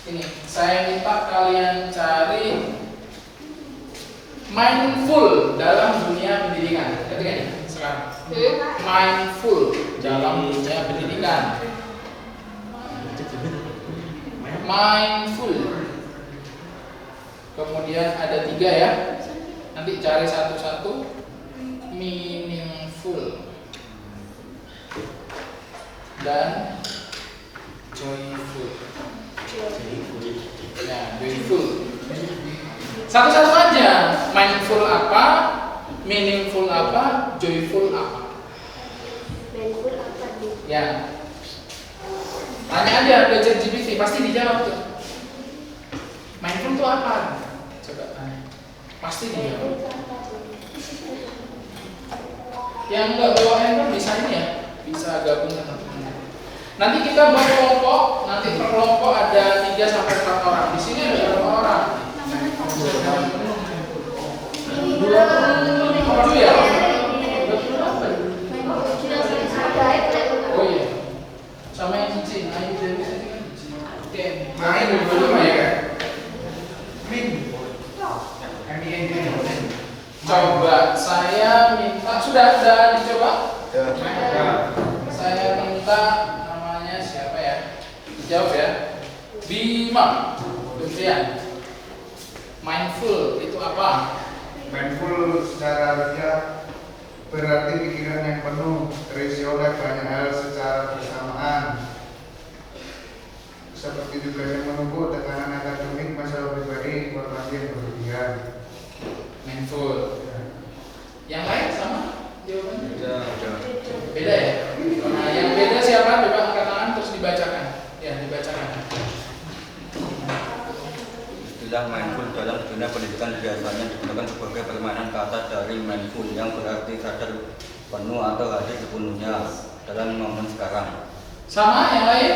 Ini saya minta kalian cari mindful dalam dunia pendidikan. Ketika ini sekarang mindful dalam dunia pendidikan. Mindful. Kemudian ada 3 ya. Nanti cari satu-satu. Meaningful dan joyful. Ya, joyful. Satu-satu aja. Mindful apa? Meaningful apa? Joyful apa? Mindful apa nih? Ya. Tanya aja ke ChatGPT, pasti dijawab tuh. Mindful itu apa? Coba tanya. Pasti dijawab. Yang nggak bawa handphone bisa ini ya, bisa gabung dengan teman-teman. Nanti kita buat kelompok, nanti per kelompok ada 3 sampai 4 orang. Di sini ada berapa orang? 27 ya? Oh iya. Sama yang cincin, ayo jadi kan cincin. Oke. Main dulu ya. Coba saya minta, sudah dicoba? Saya minta namanya siapa ya? Jawab ya. Bima. Kemudian mindful itu apa? Mindful secara harfiah berarti pikiran yang penuh, terisi oleh banyak hal secara bersamaan. Seperti juga yang menumpuk tekanan akademik, masalah pribadi, informasi yang berlebihan. Mindful. Yang lain sama jawabannya? Beda. Beda ya? Nah, yang beda siapa? Coba angkat tangan terus dibacakan. Ya, dibacakan. dunia pendidikan biasanya digunakan sebagai permainan kata dari mindful yang berarti sadar penuh atau hadir sepenuhnya dalam momen sekarang. Sama yang lain?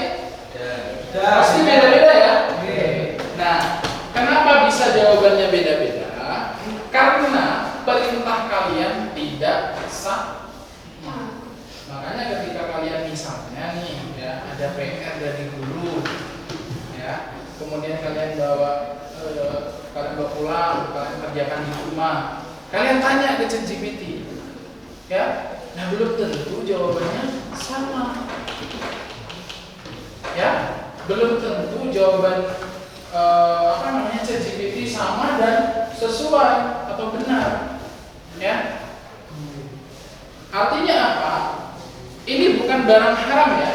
Pasti beda-beda ya? Nah, kenapa bisa jawabannya beda-beda? Karena perintah kalian tidak sama. Makanya ketika kalian misalnya nih ya ada PR dari guru ya, kemudian kalian bawa pulang, kalian kerjakan di rumah, kalian tanya ke ChatGPT ya, nah belum tentu jawabannya sama ya, belum tentu jawaban ChatGPT sama dan sesuai atau benar ya. Artinya apa? Ini bukan barang haram ya.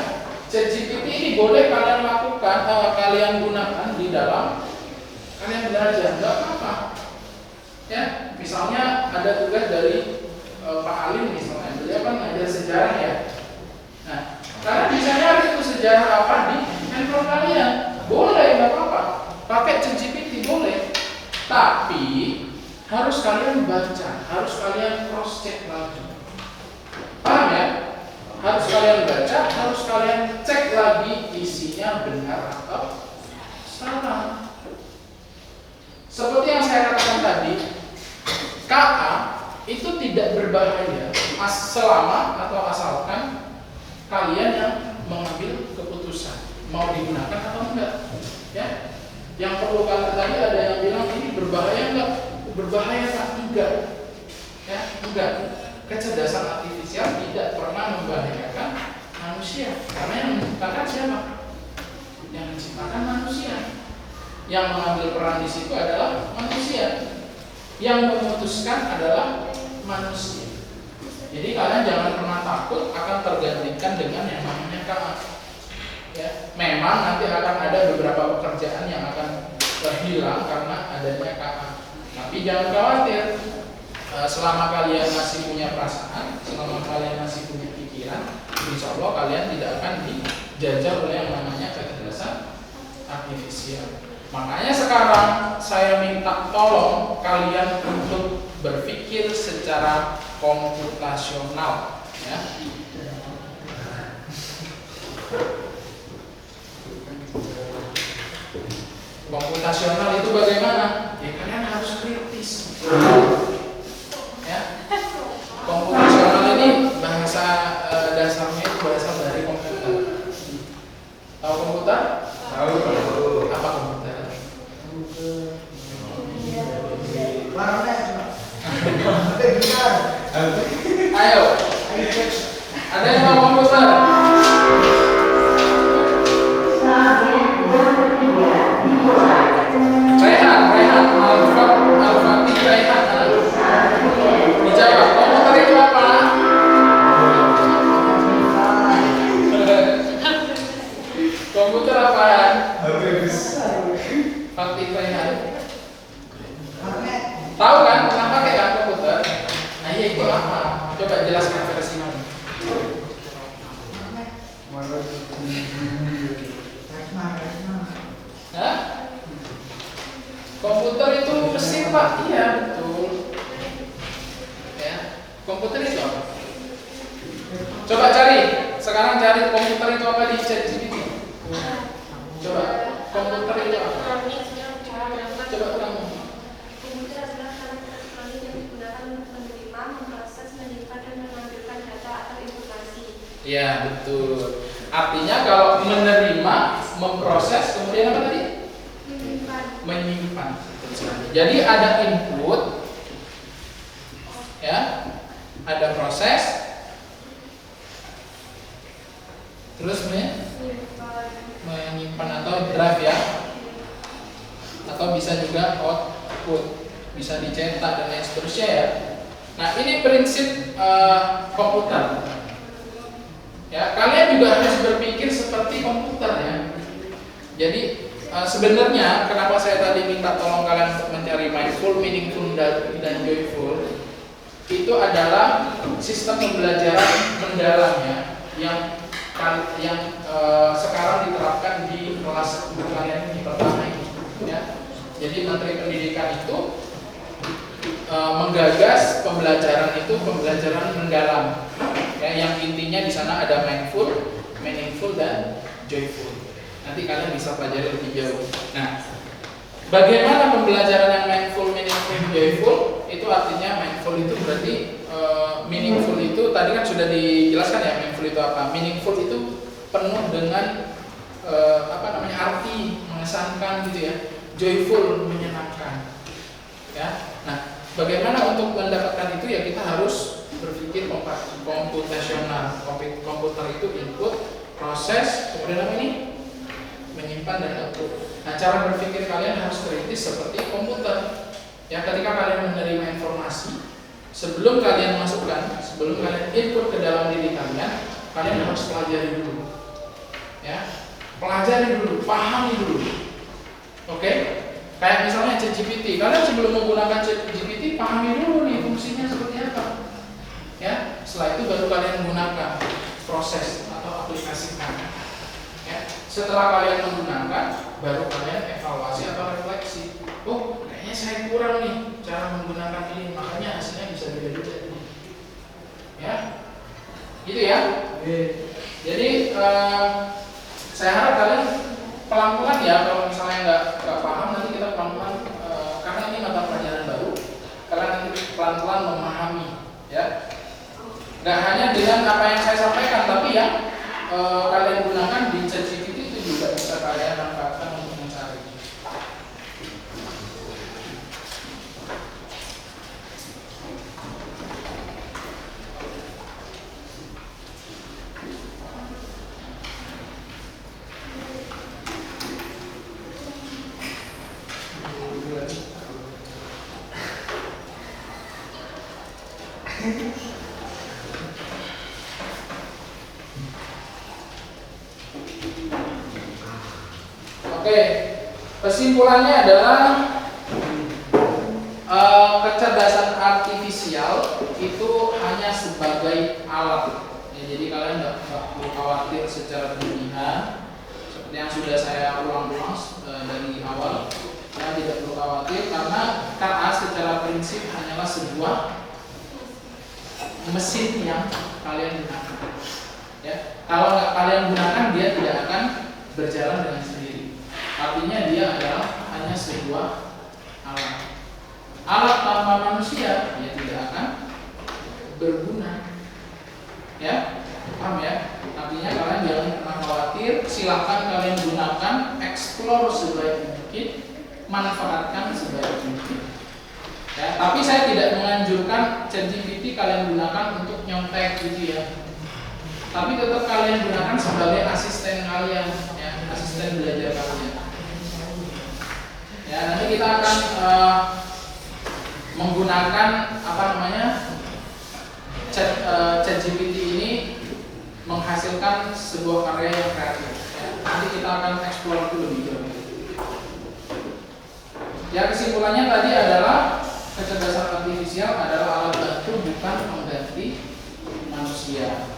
ChatGPT ini boleh kalian lakukan, kalian gunakan di dalam kalian belajar, nggak apa-apa. Ya, misalnya ada tugas dari Pak Alim misalnya, beliau kan ngajar sejarah ya. Nah, kalian bisa nyari itu sejarah apa di handphone kalian, boleh, nggak apa-apa. Pakai ChatGPT boleh, tapi harus kalian baca, harus kalian cross check lagi. Paham ya? Harus kalian baca, harus kalian cek lagi isinya benar atau salah. Seperti yang saya katakan tadi, KA itu tidak berbahaya selama atau asalkan kalian yang mengambil keputusan mau digunakan atau enggak. Ya, yang perlu kalian tadi ada yang bilang ini berbahaya enggak? Berbahaya enggak? Ya, enggak. Kecerdasan artifisial tidak pernah membahayakan manusia karena yang menciptakan siapa? Yang menciptakan manusia. Yang mengambil peran di situ adalah manusia. Yang memutuskan adalah manusia. Jadi kalian jangan pernah takut akan tergantikan dengan yang namanya KA. Ya, memang nanti akan ada beberapa pekerjaan yang akan hilang karena adanya KA. Tapi jangan khawatir. Selama kalian masih punya perasaan, selama kalian masih punya pikiran, insya Allah kalian tidak akan dijajah oleh yang namanya kecerdasan artifisial. Makanya sekarang saya minta tolong kalian untuk berpikir secara komputasional, ya. Komputasional itu bagaimana? Ya kalian harus kritis. Ya. Komputasional ini bahasa dasarnya itu berasal dari komputer. Tahu komputer? Tahu. Apa komputer? Ayo. Ada yang mau komputer? Rehan, Al-Fatih Rehan. Dijawab, komputer itu apa? Komputer apa? Fatih Rehan. Tahu kan? Pernah pakai kan komputer? Nah iya itu apa? Coba jelaskan versi mana? Hah? Komputer itu mesin Pak? Iya betul. Ya, komputer itu apa? Coba cari. Sekarang cari komputer itu apa di ChatGPT. Coba komputer itu apa? Coba kamu. Komputer adalah alat elektronik yang digunakan untuk menerima, memproses, menyimpan, dan mengambilkan data atau informasi. Ya betul. Artinya kalau menerima, memproses, kemudian apa tadi? Menyimpan. Jadi ada input, ya, ada proses, terus menyimpan atau drive ya, atau bisa juga output, bisa dicetak dan lain seterusnya ya. Nah ini prinsip komputer. Ya, kalian juga harus berpikir seperti komputer ya. Jadi sebenarnya kenapa saya tadi minta tolong kalian untuk mencari mindful, meaningful, dan joyful, itu adalah sistem pembelajaran mendalam ya, yang sekarang diterapkan di kelas kalian ini pertama ini. Ya. Jadi Menteri Pendidikan itu menggagas pembelajaran itu pembelajaran mendalam. Ya, yang intinya di sana ada mindful, meaningful dan joyful. Nanti kalian bisa pelajari lebih jauh. Nah, bagaimana pembelajaran yang mindful, meaningful, joyful? Itu artinya mindful itu berarti meaningful itu tadi kan sudah dijelaskan ya, meaningful itu apa? Meaningful itu penuh dengan arti, mengesankan gitu ya. Joyful, menyenangkan. Ya. Nah, bagaimana untuk mendapatkan itu ya kita harus berpikir komputasional. Komputer itu input, proses, kemudian apa ini? Menyimpan dan output. Nah, cara berpikir kalian harus kritis seperti komputer. Ya, ketika kalian menerima informasi, sebelum kalian masukkan, sebelum kalian input ke dalam diri kalian harus pelajari dulu. Ya, pelajari dulu, pahami dulu. Oke? Kayak misalnya ChatGPT, kalian sebelum menggunakan ChatGPT pahami dulu nih fungsinya seperti apa. Ya, setelah itu baru kalian menggunakan, proses atau aplikasikan. Ya, setelah kalian menggunakan, baru kalian evaluasi atau refleksi. Oh, kayaknya saya kurang nih cara menggunakan ini, makanya hasilnya bisa beda-beda. Ya, gitu ya. Jadi saya harap kalian pelan-pelan ya, kalau misalnya nggak paham nanti kita pelan-pelan karena ini mata pelajaran baru, kalian nanti pelan-pelan memahami ya. Nggak hanya dengan apa yang saya sampaikan, tapi yang kalian gunakan di ChatGPT itu juga bisa kalian manfaatkan untuk mencari. Oke, kesimpulannya adalah kecerdasan artifisial itu hanya sebagai alat. Ya, jadi kalian nggak perlu khawatir secara berlebihan. Seperti yang sudah saya ulang-ulang dari awal, kalian tidak perlu khawatir karena KA secara prinsip hanyalah sebuah mesin yang kalian gunakan. Ya, kalau nggak kalian gunakan dia tidak akan berjalan dengan sendiri. Artinya dia adalah hanya sebuah alat. Alat tanpa manusia dia tidak akan berguna. Ya, paham ya? Artinya kalian jangan pernah khawatir. Silakan kalian gunakan, explore sebaik mungkin, manfaatkan sebaik mungkin. Ya, tapi saya tidak menganjurkan ChatGPT kalian gunakan untuk nyontek gitu ya. Tapi tetap kalian gunakan sebagai asisten kalian, ya, asisten belajar kalian. Ya, nanti kita akan menggunakan ChatGPT ini menghasilkan sebuah karya yang kreatif. Ya, nanti kita akan eksplor itu lebih jauh. Ya, kesimpulannya tadi adalah kecerdasan artifisial adalah alat bantu bukan pengganti manusia.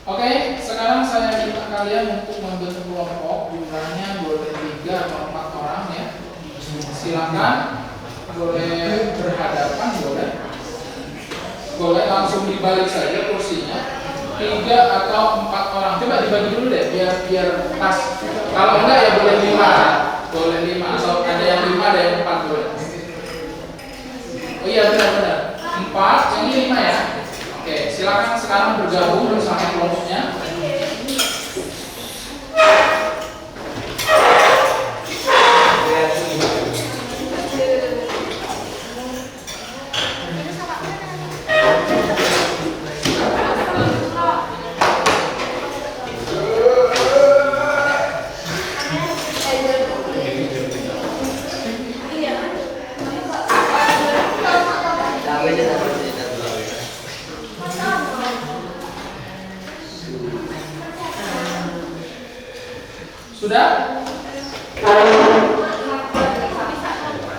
Oke, sekarang saya minta kalian untuk membentuk kelompok, jumlahnya boleh 3 atau 4 orang ya. Silakan, boleh berhadapan, boleh langsung dibalik saja kursinya. 3 atau 4 orang. Coba dibagi dulu deh, biar pas. Kalau enggak ya boleh 5, boleh 5. Atau ada yang 5, ada yang 4 boleh. Oh iya benar-benar 4, yang ini 5 ya. Oke, silakan sekarang bergabung bersama kelompoknya. Sudah?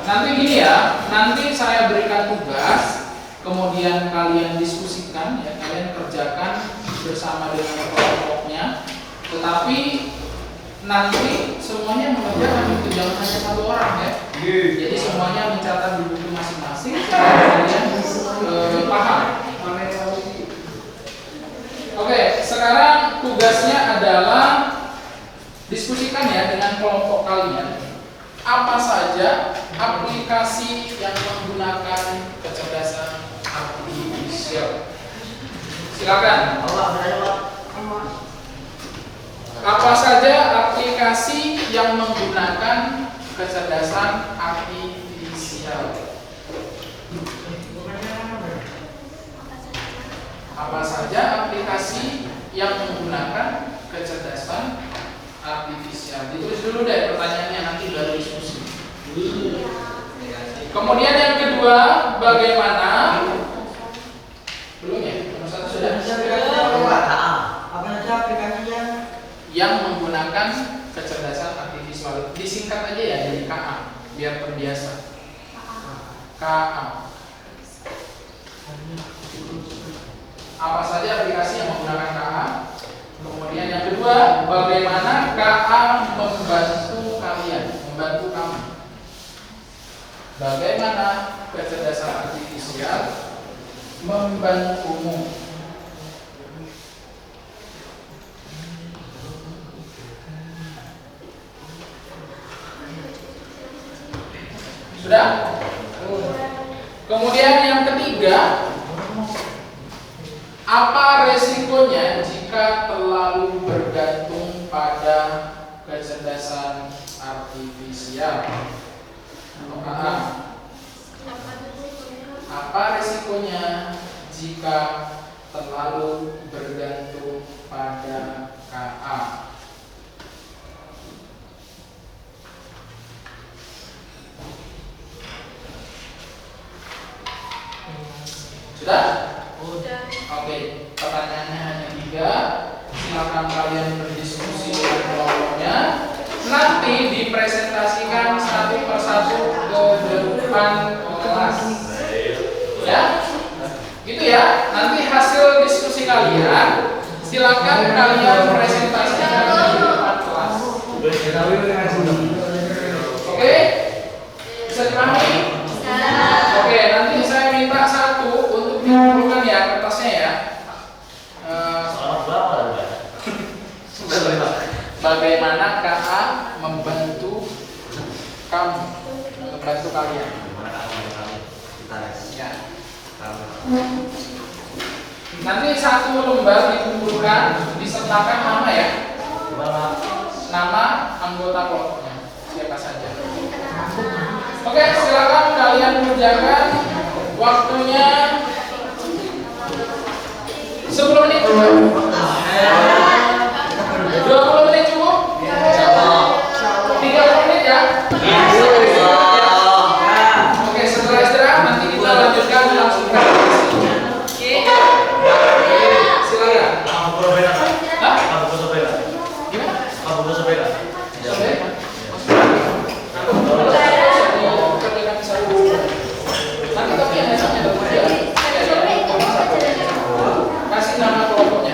Nanti gini begini ya, nanti saya berikan tugas, kemudian kalian diskusikan ya, kalian kerjakan bersama dengan kelompoknya. Tetapi nanti semuanya mengerjakan itu, jangan hanya satu orang ya. Jadi semuanya mencatat di buku masing-masing supaya kalian paham. Oke, sekarang tugasnya adalah diskusikan ya dengan kelompok kalian. Apa saja aplikasi yang menggunakan kecerdasan artifisial? Silakan. Apa saja aplikasi yang menggunakan kecerdasan artifisial? Apa saja aplikasi yang menggunakan kecerdasan artifisial? Ditulis dulu deh pertanyaannya, nanti baru diskusi. Kemudian yang kedua, bagaimana? Belum ya? Nomor satu sudah. Apa saja aplikasinya Yang menggunakan kecerdasan artifisial. Disingkat aja ya jadi KA, biar terbiasa. KA. Apa saja aplikasi yang menggunakan KA? Kemudian yang kedua, bagaimana KA membantu kalian, membantu kamu? Bagaimana kecerdasan artifisial membantumu? Sudah? Kemudian yang ketiga, apa resikonya jika terlalu bergantung pada kecerdasan artifisial? Apa resikonya jika terlalu bergantung pada KA? Sudah? Oke, pertanyaannya hanya 3. Silakan kalian berdiskusi dengan kelompoknya. Nanti dipresentasikan satu persatu ke depan kelas. Ya? Gitu ya. Nanti hasil diskusi kalian silakan kalian presentasikan di depan kelas. Oke? Bisa dipahami? Oke, nanti saya minta satu untuk dikumpulkan ya kertasnya ya. Bagaimana KA membantu kamu, membantu kalian? Ya. Nanti satu lembar dikumpulkan, disertakan nama ya. Nama anggota kelompoknya siapa saja. Oke, silakan kalian kerjakan. Waktunya 10 menit. 20 menit cukup? 30 menit ya? Oke, setelah istirahat nanti kita lanjutkan langsung ke silakan. Hah? Gimana? Nanti tapi yang esoknya bekerja. Kasih nama kelompoknya.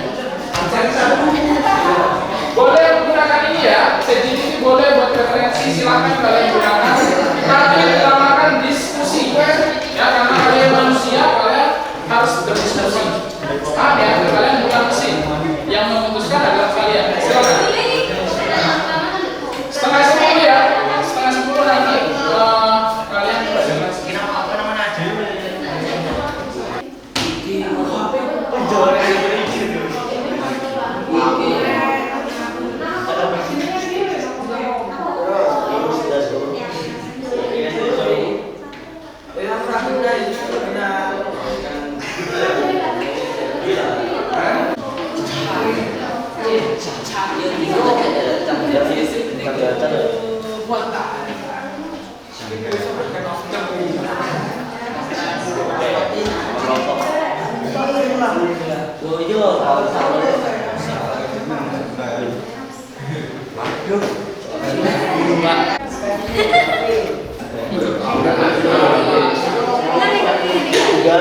Boleh menggunakan ini ya, ChatGPT boleh buat referensi, silakan kalian gunakan. Tapi utamakan diskusi, ya karena kalian manusia, kalian harus berdiskusi. Ya, kalian bukan mesin, yang memutuskan adalah kalian. Silakan. Setengah 10 ya, setengah 10 nanti kalian presentasi. Waduh. Ya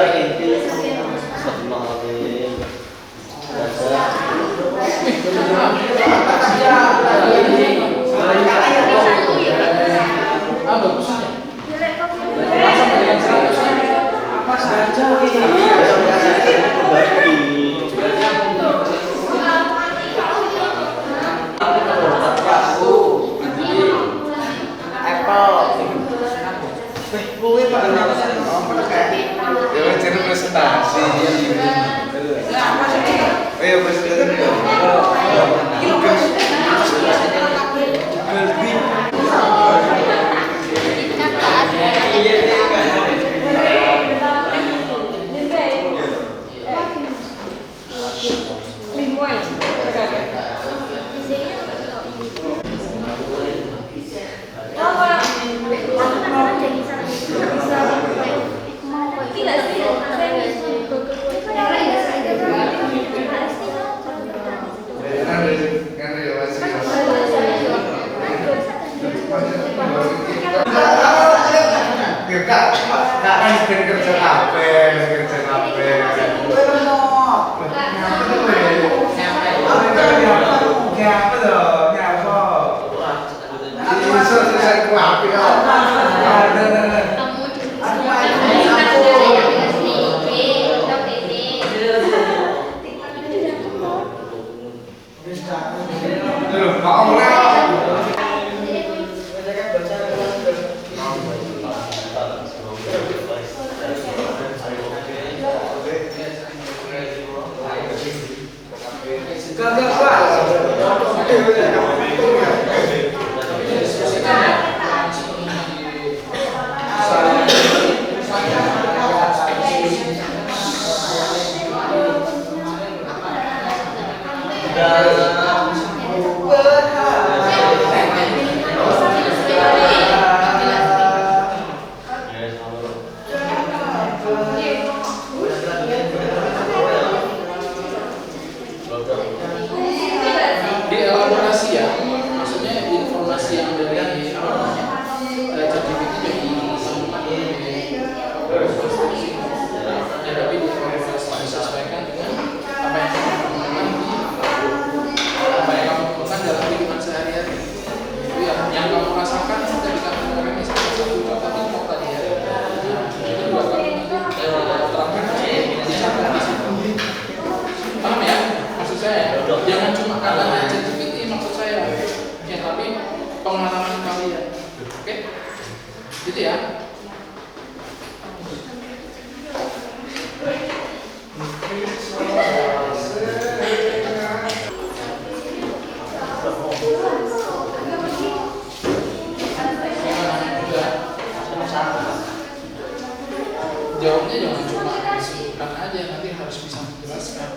jadi presentasi. Ayo presentasi. Kerja dielaborasi ya, maksudnya informasi yang dari apa namanya ChatGPT tapi disesuaikan dengan apa yang kamu temukan apa yang kamu temukan dalam kehidupan sehari-hari. Itu yang kamu rasakan ketika mengalami satu contoh tadi ya. Itu juga kamu terapkan dicatat di situ. Paham ya? Maksud saya, jangan cuma katanya ChatGPT maksud saya, ya tapi pengalaman kalian. Oke? Gitu ya. Jawabnya jangan cuma disebutkan aja, nanti harus bisa menjelaskan.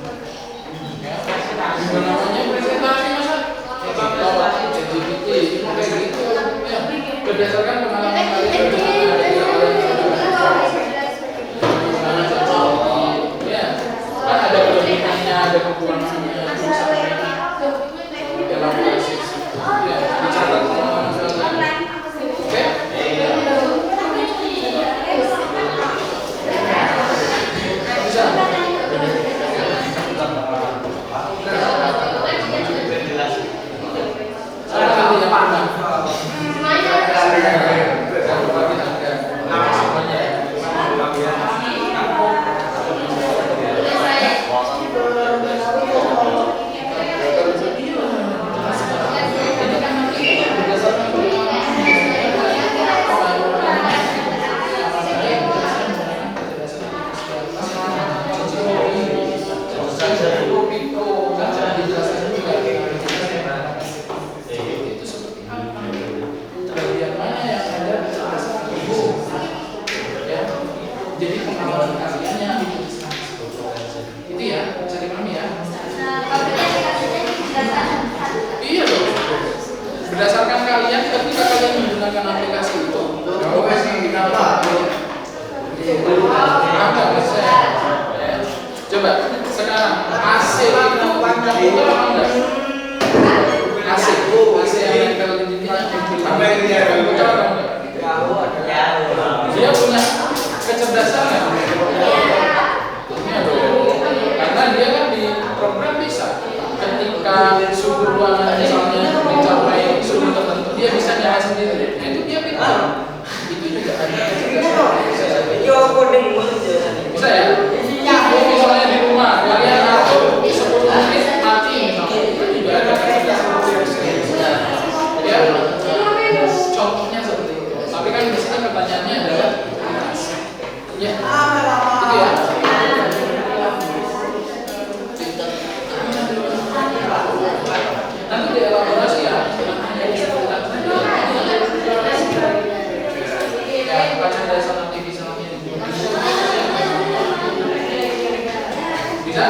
Ya, gimana namanya presentasi masa? ChatGPT, cuma kayak gitu. Ya, berdasarkan pengalaman kalian. Ya, kan ada kelebihannya, ada kekurangannya. Elaborasi. Ya, dicatat pengalaman kalian. Oke? Bisa. Jadi pengalaman kaliannya itu ya, bisa dipahami ya. Iya dong. Berdasarkan kalian ketika kalian menggunakan aplikasi itu. Coba sekarang AC itu komputer apa enggak? AC yang nempel di komputer apa enggak? Dia punya kecerdasan ya? Tentunya dong. Karena dia kan di program bisa. Ketika suhu ruangan misalnya mencapai suhu tertentu, dia bisa nyala sendiri. Nah itu dia pintar. Itu juga ada kecerdasan. Bisa ya? Misalnya di rumah, kalian atur 10 menit mati misalnya. Itu juga ada kecerdasan. Ya, contohnya seperti itu. Tapi kan di sini pertanyaannya adalah ya, itu ya. Nanti dielaborasi ya. Ya, kecerdasan artifisialnya bisa?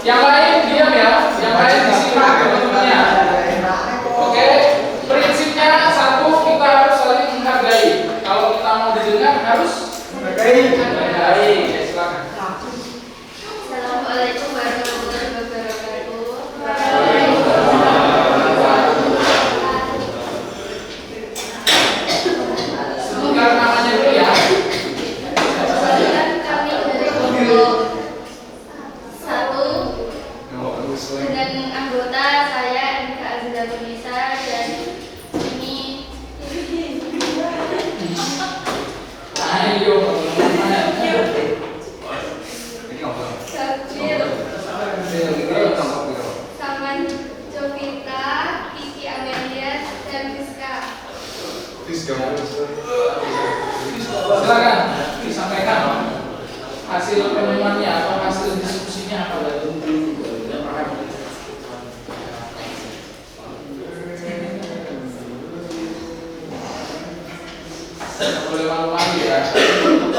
Yang lain diam ya, yang lain disimak teman-temannya. Oke, prinsipnya satu, kita harus saling menghargai. Kalau kita mau didengar harus menghargai. Ya, silakan. Assalamualaikum warahmatullahi wabarakatuh. Sebutkan namanya dulu ya. Kami dari kelompok 1 dengan anggota saya Nika Azizanisa dan ini Ayo, Sabir, Saman Jovita, Kiki Amelia, dan Rizka. silakan disampaikan hasil penemuannya atau hasil diskusinya apa dari yang paham. Boleh malu-malu ya. Silakan.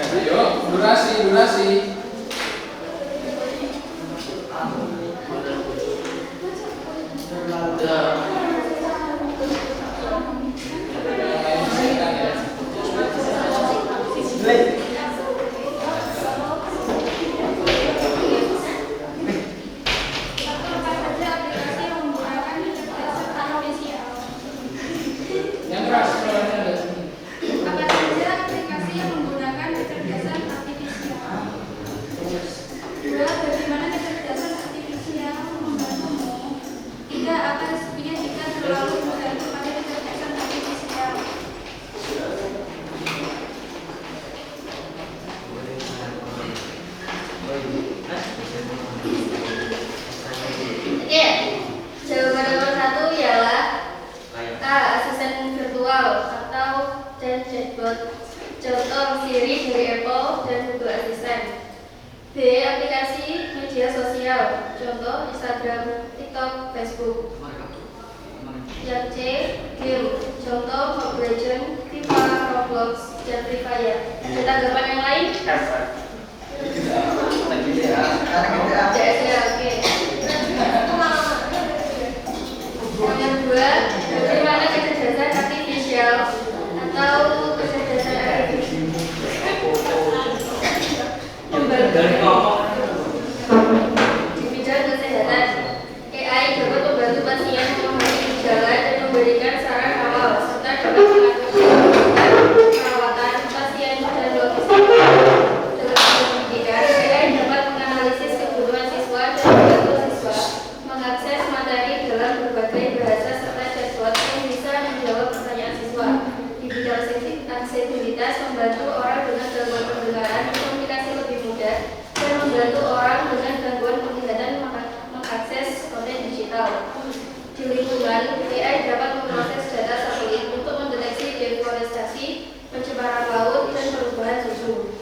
Ayo, durasi. Yang lain silakan ya. Contoh Siri dari Apple dan Google Assistant. B. Aplikasi media sosial. Contoh Instagram, TikTok, Facebook. Yang C. Game. Contoh Mobile Legends, FIFA, Roblox, dan Free Fire. Ada tanggapan yang lain? Oke. Yang kedua, bagaimana kecerdasan artifisial atau kecerdasan artifisial di bidang kesehatan. AI dapat membantu pasien memahami gejala dan memberikan saran awal serta dapat mengatur perawatan pasien dan logistik. Dalam pendidikan, AI dapat menganalisis kebutuhan siswa dan membantu siswa mengakses materi dalam berbagai bahasa serta chatbot yang bisa menjawab pertanyaan siswa. Di bidang aksesibilitas, membantu orang dengan gangguan pendengaran komunikasi lebih mudah dan membantu orang dengan gangguan penglihatan mengakses konten digital. Di lingkungan, AI dapat memproses data satelit untuk mendeteksi deforestasi, pencemaran laut, dan perubahan suhu.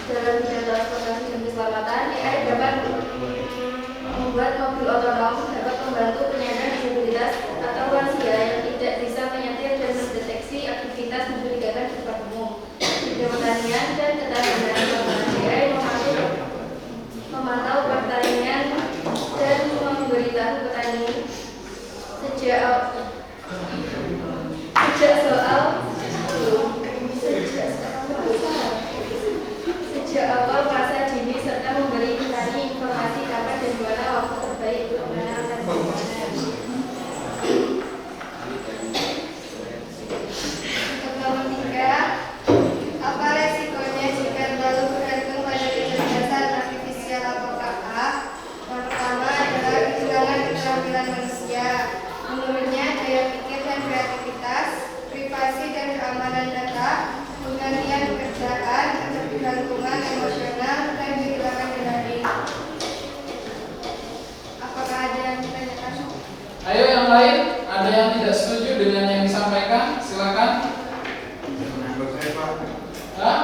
Dalam bidang transportasi dan keselamatan, AI dapat membuat mobil otonom dapat membantu penyandang disabilitas atau lansia yang tidak bisa menyetir dan mendeteksi aktivitas mencurigakan di tempat umum. Di bidang pertanian dan ketahanan pangan, AI memantau pertanian dan memberitahu petani sejak awal masa dini serta memberi petani informasi kapan dan mana waktu terbaik untuk menanam tanaman. Nomor 3, apa resikonya jika terlalu bergantung pada kecerdasan artifisial atau KA? Yang pertama adalah kehilangan keterampilan manusia. Menurutnya, daya pikir dan kreativitas, privasi dan keamanan data, penggantian pekerjaan, ketergantungan emosional, dan kehilangan kendali. Apakah ada yang ditanyakan? Ayo yang lain, ada yang tidak setuju dengan yang disampaikan? Silakan. Hah?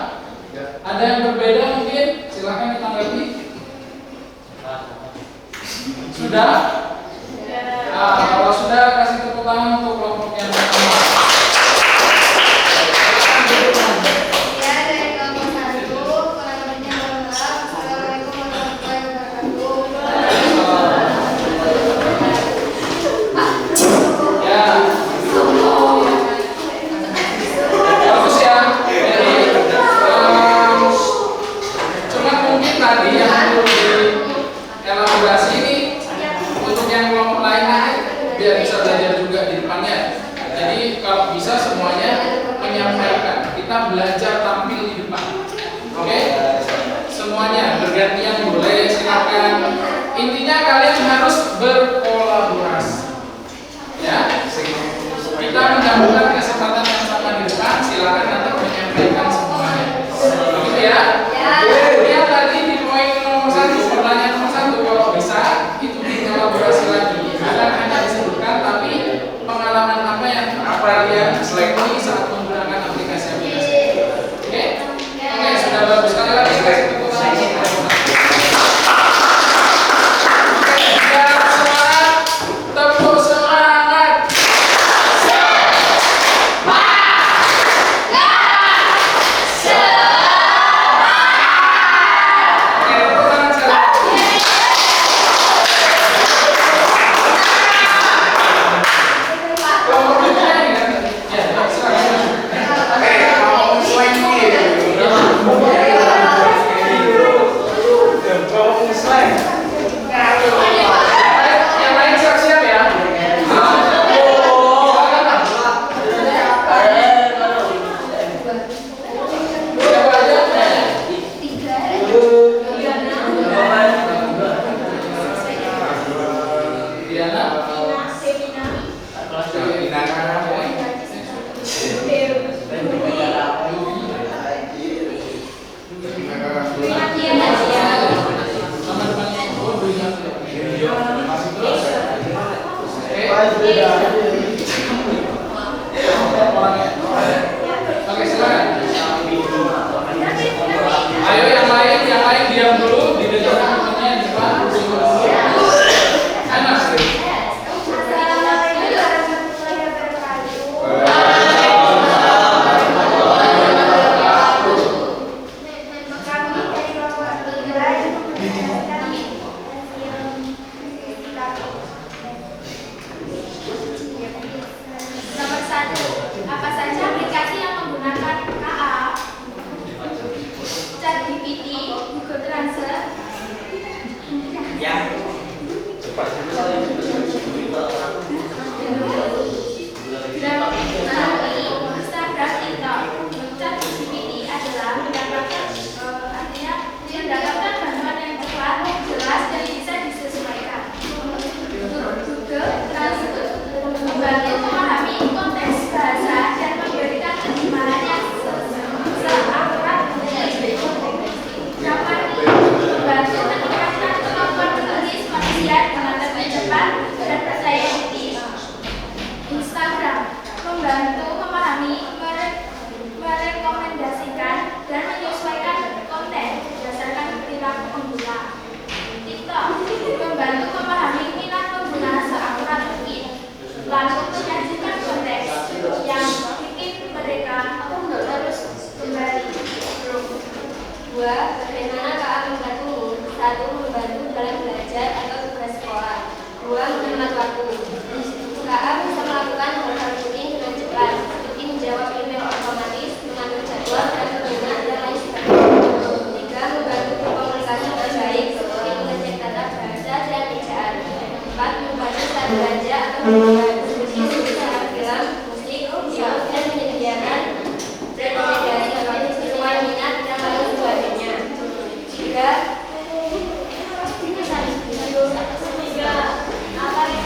Ada yang berbeda mungkin? Silakan ditanggapi. Sudah? Kalau sudah, kasih tepuk tangan untuk kelompok yang pertama. Ya, dari kelompok 1, kurang lebihnya mohon maaf. Assalamualaikum warahmatullahi wabarakatuh. Ya. Bagus ya. Jadi, cuma mungkin tadi yang perlu dielaborasi ini untuk yang kelompok lainnya biar bisa belajar juga di depannya. Jadi kalau bisa semuanya menyampaikan, kita belajar tampil di depan. Oke? Semuanya bergantian boleh, silakan. Intinya kalian harus berkolaborasi. Ya, kita menggabungkan kesempatan yang sama di depan. Silakan nanti menyampaikan semuanya. Begitu ya? Kemudian tadi di poin nomor 1, pertanyaan nomor 1, kalau bisa itu dikolaborasi lagi. Bukan hanya disebutkan, tapi pengalaman apa yang kalian selekti saat menggunakan aplikasi-aplikasi. Oke? Oke, sudah bagus. Sekali lagi kasih tepuk tangan. Oke, biar semangat. Tepuk semangat. Aku nggak harus kembali. Dua, bagaimana KA membantumu? Satu, membantu dalam belajar atau tugas sekolah. Dua, menghemat waktu. KA bisa melakukan hal-hal rutin dengan cepat, seperti menjawab email otomatis, mengatur jadwal, dan mengingat dan lain sebagainya. Tiga, membantu berkomunikasi dengan baik, seperti mengecek tata bahasa dan ejaan. Empat, membantu saat belanja atau hiburan, seperti menonton film, musik, video, dan menyediakan rekomendasi sesuai minat dan lain sebagainya. Tiga, apa yang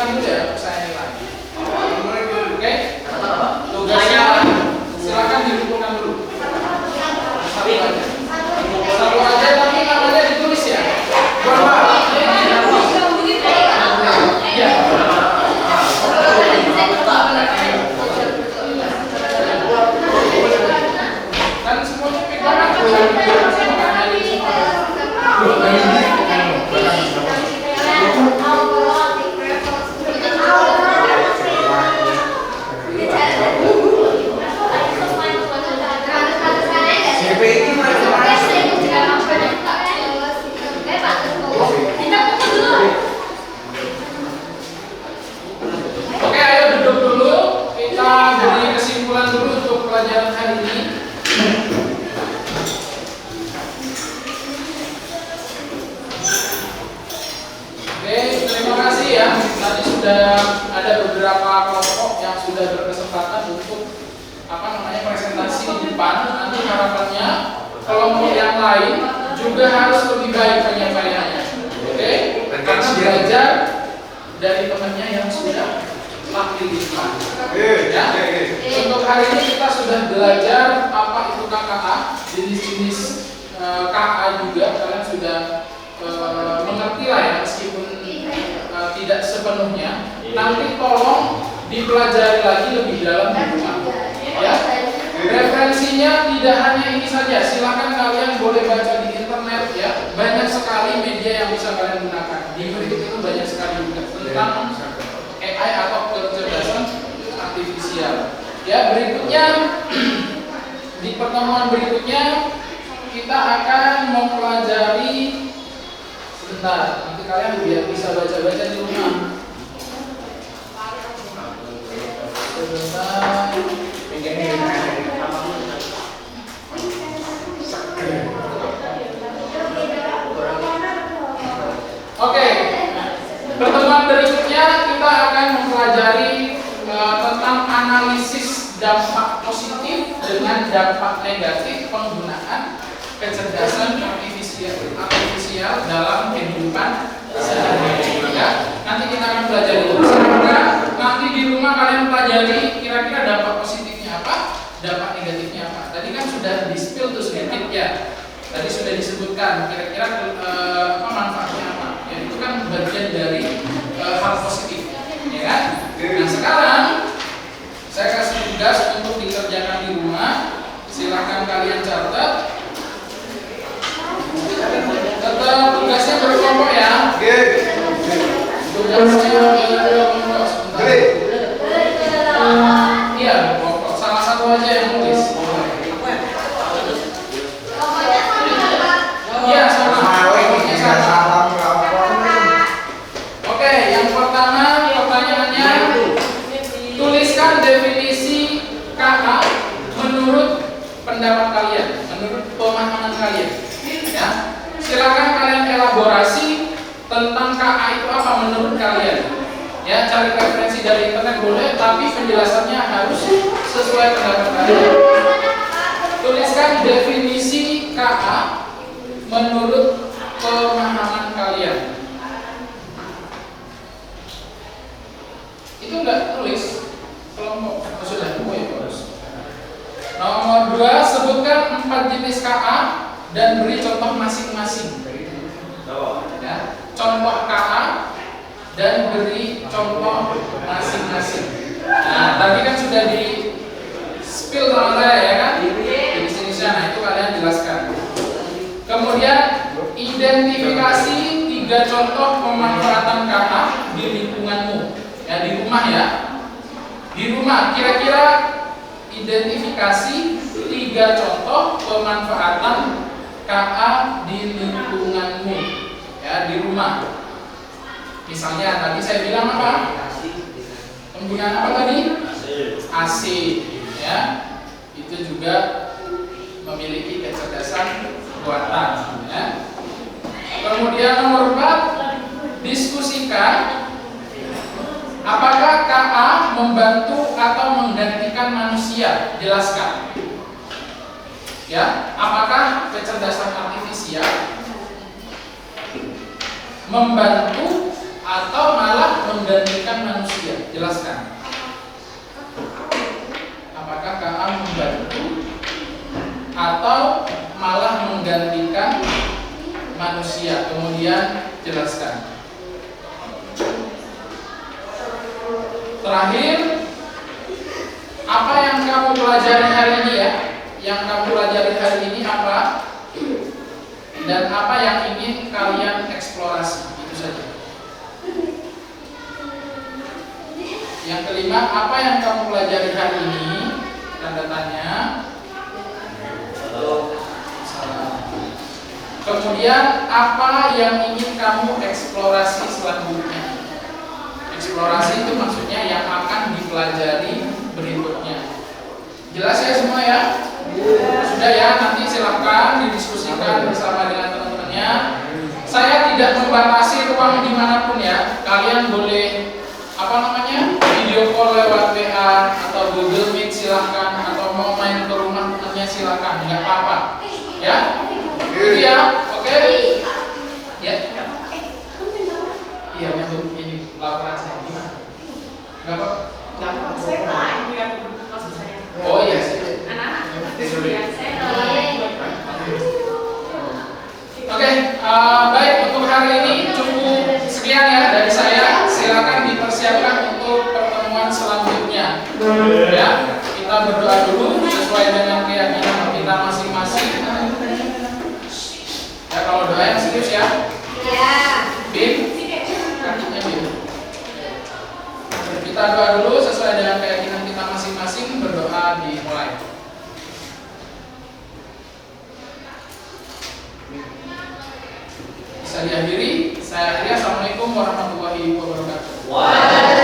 dikumpulkan dulu ya, saya nilai. Oke? Kata apa? Tugasnya silakan dikumpulkan dulu. Satu aja tapi namanya ditulis ya. Iya. Kan semuanya pegangan Oke, ayo duduk dulu. Kita beri kesimpulan dulu untuk pelajaran hari ini. Oke, terima kasih ya. Tadi sudah ada beberapa kelompok yang sudah berkesempatan untuk presentasi di depan. Nanti harapannya kelompok yang lain juga harus lebih baik penyampaiannya. Oke, karena belajar dari temannya yang sudah lahir di depan. Ya. Untuk hari ini kita sudah belajar apa itu KKA, jenis-jenis KA juga kalian sudah mengerti lah ya, meskipun tidak sepenuhnya. Nanti tolong dipelajari lagi lebih dalam di rumah. Ya. Referensinya tidak hanya ini saja. Silakan kalian boleh baca di internet ya. Banyak sekali media yang bisa kalian gunakan. Di berikut itu banyak sekali juga tentang AI atau kecerdasan artifisial. Ya, berikutnya di pertemuan berikutnya kita akan mempelajari sebentar. Nanti kalian biar bisa baca-baca di rumah. Sebentar. Oke, pertemuan berikutnya kita akan mempelajari tentang analisis dampak positif dengan dampak negatif penggunaan kecerdasan artifisial dalam kehidupan sehari-hari. Ya, nanti kita akan belajar itu. Semoga nanti di rumah kalian pelajari kira-kira dampak positifnya apa, dampak negatifnya apa. Tadi kan sudah di-spill tuh sedikit ya. Tadi sudah disebutkan kira-kira manfaatnya apa. Ya, itu kan bagian dari hal positif, ya kan? Nah sekarang saya kasih tugas untuk dikerjakan di rumah. Silakan kalian catat. Tetap tugasnya berkelompok ya. Tugasnya berkelompok sebentar. Iya, berkelompok. Salah satu aja yang nulis. Iya, sama. Pokoknya sama. Oke, yang pertama pertanyaannya, tuliskan definisi KA menurut pendapat kalian, menurut pemahaman kalian. Ya, silakan kalian elaborasi tentang KA itu apa menurut kalian. Ya, cari referensi dari internet boleh, tapi penjelasannya harus sesuai pendapat kalian. Tuliskan definisi KA menurut pemahaman kalian. Itu enggak tulis kelompok sudah ya terus. Nomor 2, sebutkan 4 jenis KA dan beri contoh masing-masing. Ya, contoh KA dan beri contoh masing-masing. Nah, tadi kan sudah di spill sama saya ya kan? Jenis-jenisnya, nah itu kalian jelaskan. Kemudian identifikasi 3 contoh pemanfaatan KA di lingkunganmu. Ya, di rumah ya. Di rumah kira-kira identifikasi 3 contoh pemanfaatan KA di lingkunganmu. Ya, di rumah. Misalnya tadi saya bilang apa? Penggunaan apa tadi? AC. Ya. Itu juga memiliki kecerdasan buatan. Ya. Kemudian nomor 4, diskusikan apakah KA membantu atau menggantikan manusia? Jelaskan. Ya, apakah kecerdasan artifisial membantu atau malah menggantikan manusia? Jelaskan. Apakah KA membantu atau malah menggantikan manusia? Kemudian jelaskan. Terakhir, apa yang kamu pelajari hari ini ya? Yang kamu pelajari hari ini apa? Dan apa yang ingin kalian eksplorasi? Itu saja. Yang kelima, apa yang kamu pelajari hari ini? Tanda tanya. Salah. Kemudian, apa yang ingin kamu eksplorasi selanjutnya? Eksplorasi itu maksudnya yang akan dipelajari berikutnya. Jelas ya semua ya? Sudah ya, nanti silahkan didiskusikan bersama dengan teman-temannya. Saya tidak membatasi ruang dimanapun ya. Kalian boleh video call lewat WA atau Google Meet silahkan, atau mau main ke rumah temannya silahkan, nggak apa-apa. Ya, itu ya, oke? Ya. Iya, untuk ini laporan saya gimana? Nggak apa? Oh iya sih. Oke, baik, untuk hari ini cukup sekian ya dari saya. Silakan dipersiapkan untuk pertemuan selanjutnya. Ya, kita berdoa dulu sesuai dengan keyakinan kita masing-masing. Ya, kalau doa yang serius ya. Ya. Bim, kakinya Bim. Kita doa dulu sesuai dengan keyakinan kita masing-masing. Berdoa dimulai. Bisa diakhiri. Saya akhiri. Assalamualaikum warahmatullahi wabarakatuh.